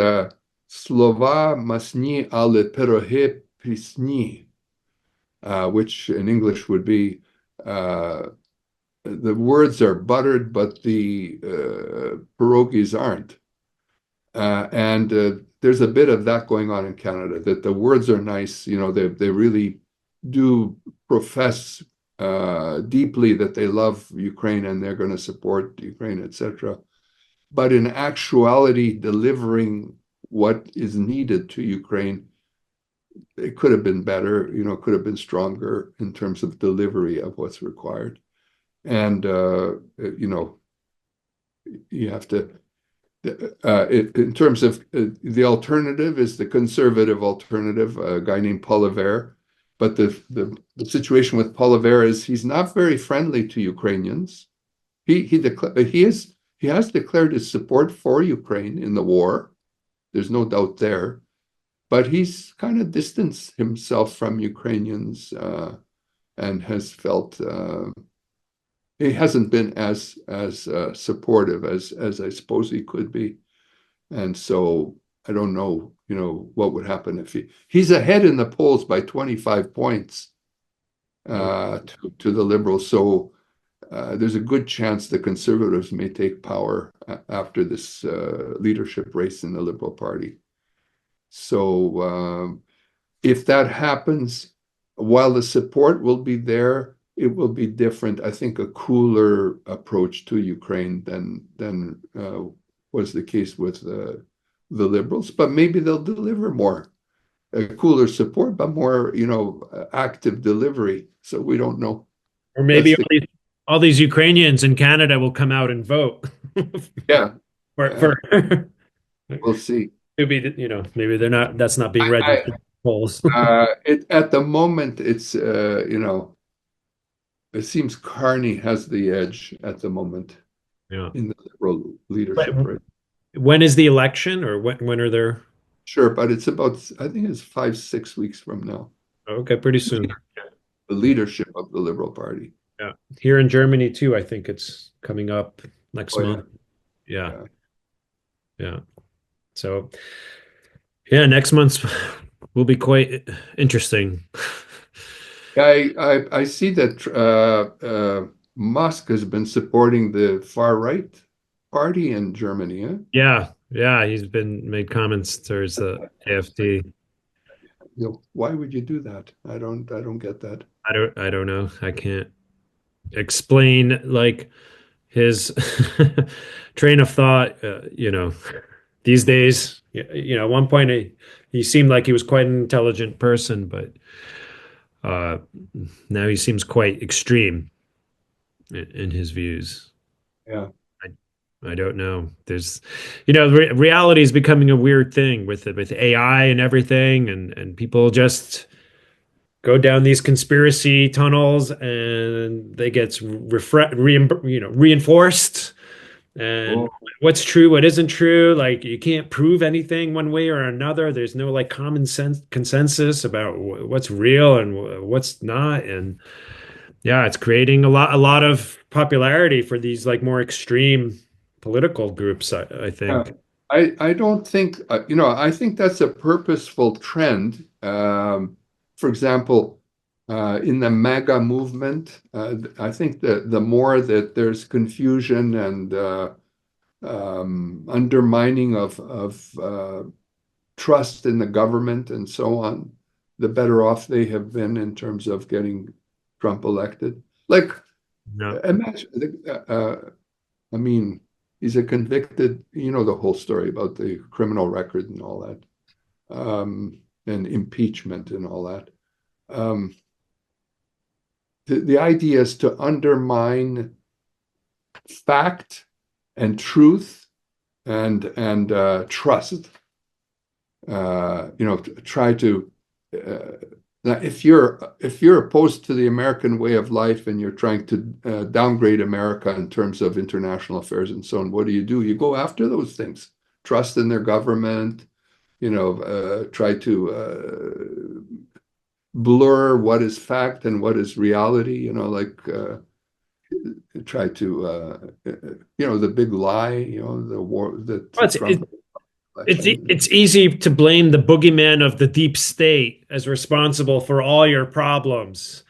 slova masni ale perohe pisni, which in English would be uh, the words are buttered, but the pierogies aren't. And there's a bit of that going on in Canada, that the words are nice, they really do profess deeply that they love Ukraine and they're going to support Ukraine, etc. But in actuality, delivering what is needed to Ukraine, it could have been better, could have been stronger in terms of delivery of what's required. And you have to in terms of the alternative is the conservative alternative, a guy named Poilievre. But the situation with Poilievre is he's not very friendly to Ukrainians. He has declared his support for Ukraine in the war. There's no doubt there. But he's kind of distanced himself from Ukrainians and has felt he hasn't been as supportive as I suppose he could be. And so I don't know, what would happen if he's ahead in the polls by 25 points to the Liberals. So there's a good chance the Conservatives may take power after this leadership race in the Liberal Party. So if that happens, while the support will be there, it will be different. I think a cooler approach to Ukraine than was the case with the Liberals. But maybe they'll deliver more, a cooler support, but more, active delivery. So we don't know. or maybe all these Ukrainians in Canada will come out and vote. Yeah, for we'll see. maybe maybe that's not being registered in polls. At the moment, it's it seems Carney has the edge at the moment Yeah. in the Liberal But leadership race. when is the election, or when are there? Sure, but it's about, I think it's 5, 6 weeks from now. Okay, pretty soon. The leadership of the Liberal Party. Yeah. Here in Germany too, I think it's coming up next Oh, yeah. month. Yeah. Yeah. So yeah, next month will be quite interesting. I see that Musk has been supporting the far right party in Germany. Eh? Yeah. Yeah. He's been made comments towards the AfD. Why would you do that? I don't get that. I don't know. I can't explain like his train of thought, these days. At one point he seemed like he was quite an intelligent person, but uh, now he seems quite extreme in his views. Yeah. I don't know. There's, reality is becoming a weird thing with AI and everything, and people just go down these conspiracy tunnels, and they get reinforced. And Oh, what's true, what isn't true, like you can't prove anything one way or another. There's no like common sense consensus about what's real and what's not. And yeah, it's creating a lot of popularity for these like more extreme political groups, I yeah. think. I don't think, I think that's a purposeful trend. For example, in the MAGA movement, I think that the more that there's confusion and undermining of trust in the government and so on, the better off they have been in terms of getting Trump elected. Like, No. imagine, I mean, he's a convicted, the whole story about the criminal record and all that, and impeachment and all that. the idea is to undermine fact and truth and trust. Try to if you're opposed to the American way of life and you're trying to downgrade America in terms of international affairs and so on, what do? You go after those things. Trust in their government, try to blur what is fact and what is reality, try to the big lie, the war that Well, Trump election. it's easy to blame the boogeyman of the deep state as responsible for all your problems,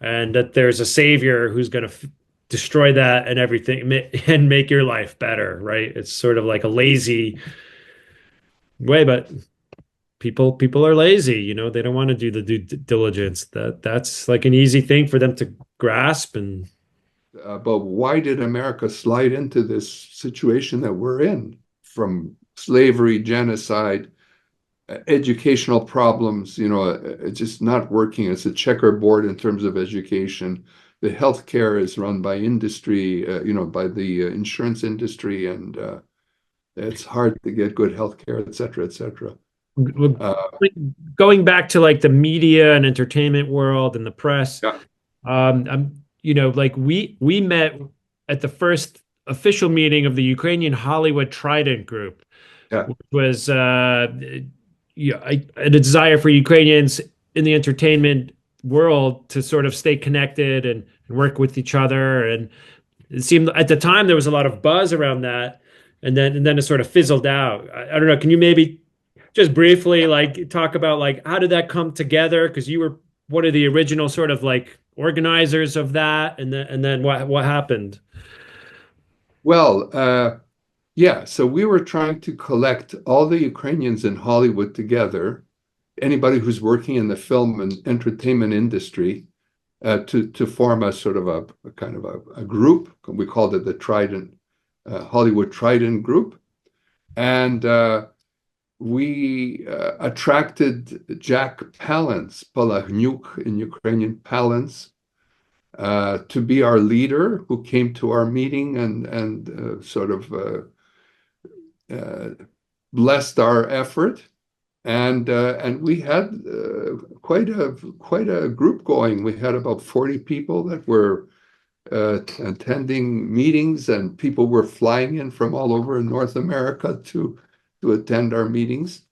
and that there's a savior who's going to destroy that and everything and make your life better, right? It's sort of like a lazy way, but people are lazy, they don't want to do the due diligence. That's like an easy thing for them to grasp. And But why did America slide into this situation that we're in, from slavery, genocide, educational problems, just not working. It's a checkerboard in terms of education. The healthcare is run by industry, by the insurance industry, and it's hard to get good healthcare, et cetera, et cetera. going back to like the media and entertainment world and the press, Yeah. like we met at the first official meeting of the Ukrainian Hollywood Trident Group, Yeah. which was a desire for Ukrainians in the entertainment world to sort of stay connected and work with each other. And it seemed at the time there was a lot of buzz around that, and then it sort of fizzled out. I don't know. Can you maybe just briefly like talk about like how did that come together? Because you were one of the original sort of like organizers of that, and then what happened? Well, yeah. So we were trying to collect all the Ukrainians in Hollywood together, anybody who's working in the film and entertainment industry, to form a sort of a kind of a group. We called it the Trident, Hollywood Trident Group, and we attracted Jack Palance, Palahniuk in Ukrainian, Palance, to be our leader, who came to our meeting and sort of blessed our effort. And we had quite a group going. We had about 40 people that were attending meetings, and people were flying in from all over North America to attend our meetings.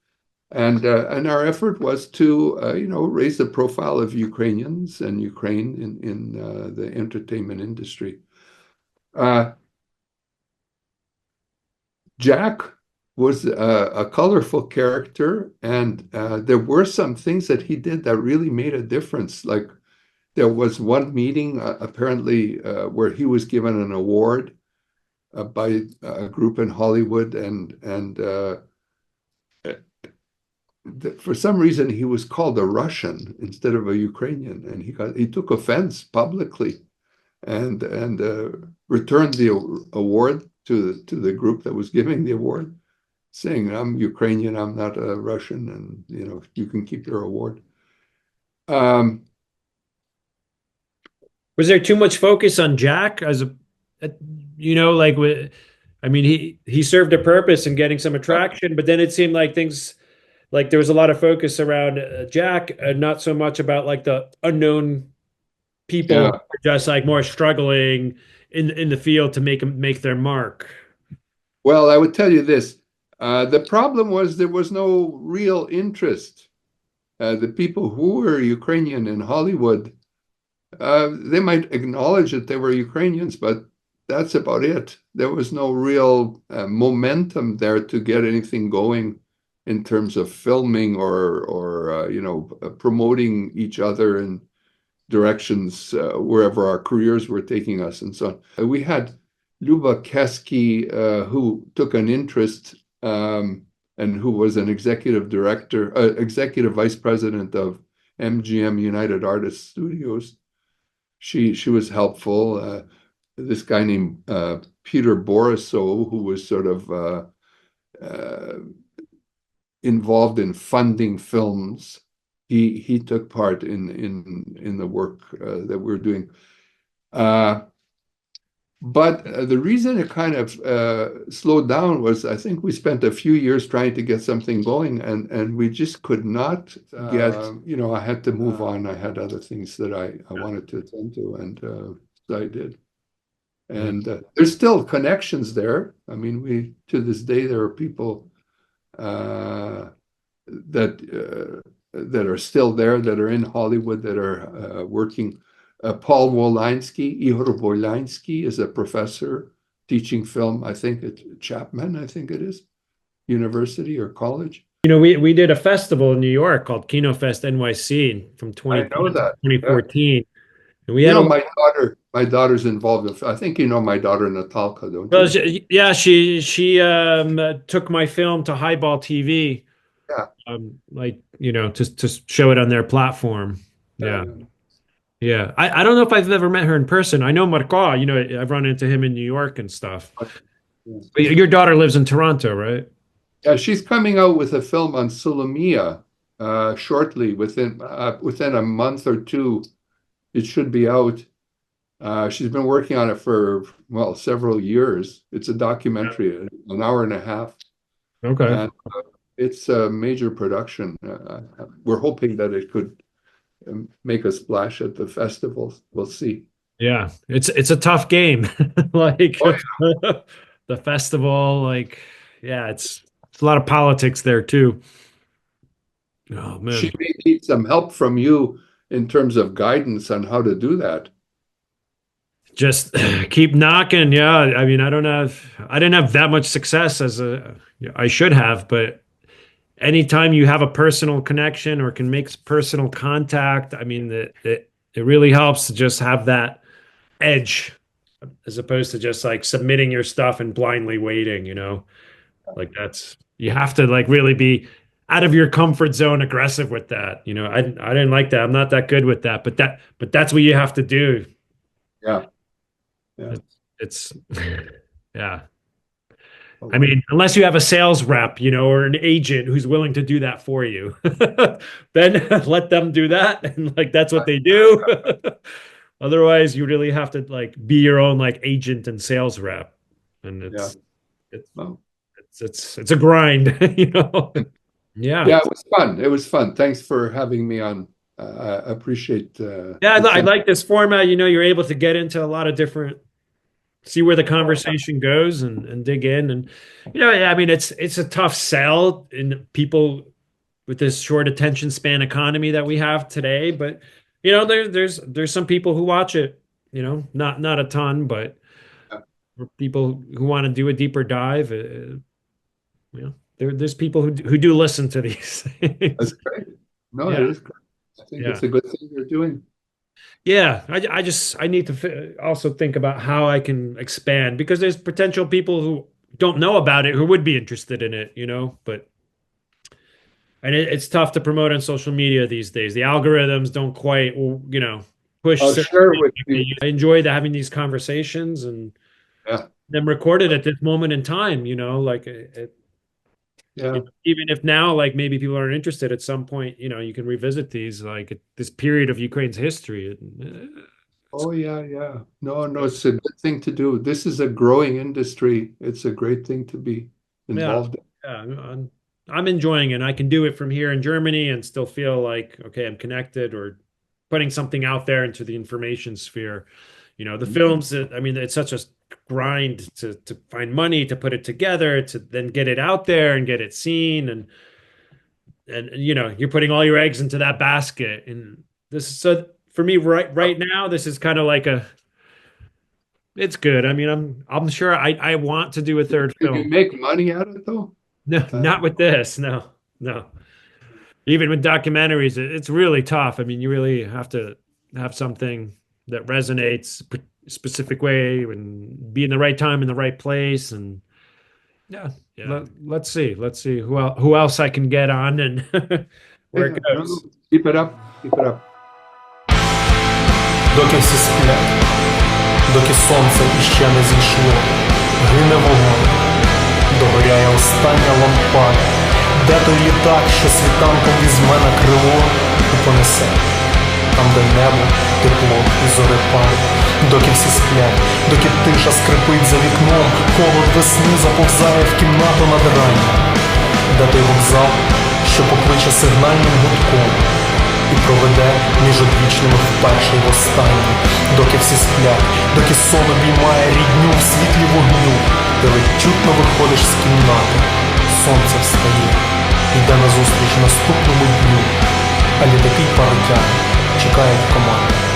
And our effort was to raise the profile of Ukrainians and Ukraine in the entertainment industry. Jack was a colorful character, and there were some things that he did that really made a difference. Like there was one meeting apparently where he was given an award by a group in Hollywood, and for some reason he was called a Russian instead of a Ukrainian, and he took offense publicly, and returned the award to the group that was giving the award, saying, "I'm Ukrainian, I'm not a Russian, and you can keep your award." Was there too much focus on Jack as like I mean, he served a purpose in getting some attraction, but then it seemed like things like there was a lot of focus around Jack and not so much about like the unknown people Yeah. who are just like more struggling in the field to make their mark. Well, I would tell you this. The problem was there was no real interest. The people who were Ukrainian in Hollywood, they might acknowledge that they were Ukrainians, but that's about it. There was no real momentum there to get anything going in terms of filming or promoting each other in directions wherever our careers were taking us and so on. We had Luba Keski, who took an interest and who was an executive vice president of MGM United Artists Studios. She was helpful. This guy named Peter Borisov, who was sort of involved in funding films he took part in the work that we're doing. But the reason it kind of slowed down was I think we spent a few years trying to get something going, and we just could not get, I had to move on. I had other things that I wanted to attend to, and so I did. And there's still connections there. I mean, to this day, there are people that are still there, that are in Hollywood, that are working. Paul Ihor Wolański is a professor teaching film, I think at Chapman, I think it is, university or college. We did a festival in New York called KinoFest NYC from 2014. And we had my daughter's involved. I think you know my daughter Natalka, don't well, you? she took my film to Highball TV. Yeah. To show it on their platform. Yeah. Yeah. I don't know if I've ever met her in person. I know Marco, I've run into him in New York and stuff. But your daughter lives in Toronto, right? Yeah, she's coming out with a film on Solomia shortly, within a month or two. It should be out. She's been working on it for, several years. It's a documentary, an hour and a half. Okay. And, it's a major production. We're hoping that it could make a splash at the festivals. We'll see. Yeah, it's a tough game. The festival, it's a lot of politics there too. Oh man, she may need some help from you in terms of guidance on how to do that. Just keep knocking. Yeah, I mean, I didn't have that much success I should have, but anytime you have a personal connection or can make personal contact, I mean, it really helps to just have that edge as opposed to just submitting your stuff and blindly waiting, you have to really be out of your comfort zone, aggressive with that. I didn't like that. I'm not that good with that, but that's what you have to do. Yeah. It's yeah. I mean, unless you have a sales rep, or an agent who's willing to do that for you, then let them do that. And that's what they do. Otherwise, you really have to be your own agent and sales rep. And it's a grind, Yeah. Yeah, it was fun. It was fun. Thanks for having me on. I appreciate I like this format. You're able to get into a lot of different, see where the conversation goes and dig in. And, I mean, it's a tough sell in people with this short attention span economy that we have today. But, there's some people who watch it, not a ton, but people who want to do a deeper dive, there's people who do listen to these things. That's great. No, it is great. I think it's a good thing you're doing. Yeah, I need to also think about how I can expand, because there's potential people who don't know about it who would be interested in it, but it's tough to promote on social media these days. The algorithms don't quite, push. I'll share with you. I enjoyed having these conversations and them recorded at this moment in time, even if now, maybe people aren't interested at some point, you can revisit these, this period of Ukraine's history. Oh, yeah. No, it's a good thing to do. This is a growing industry. It's a great thing to be involved in. Yeah, I'm enjoying it. I can do it from here in Germany and still feel okay, I'm connected or putting something out there into the information sphere. The films, it's such a grind to find money to put it together, to then get it out there and get it seen, and you're putting all your eggs into that basket. And so for me right now, this is kind of it's good. I mean, I'm sure I want to do a third film. Can you make money out of it though? No, not with this. No. Even with documentaries, it's really tough. I mean, you really have to have something that resonates a specific way and be in the right time in the right place. And let's see who else I can get on and where it goes. Keep it up. Доки всі сплять, доки сонце іще не зійшло, гине вогонь, догоряє остання лампада, Де той літак, що світанком візьме на крило і понесе? Там, де небо, тепло і зорепад, доки всі сплять, доки тиша скрипить за вікном, холод весни заповзає в кімнату над ранням. Де той вокзал, що покличе сигнальним гудком і проведе між одвічними вперше й востаннє, доки всі сплять, доки сон обіймає рідню в світлі вогню, де ледь чутно виходиш з кімнати, сонце встає, йде назустріч наступному дню, а літаки й паротяги чекають команди.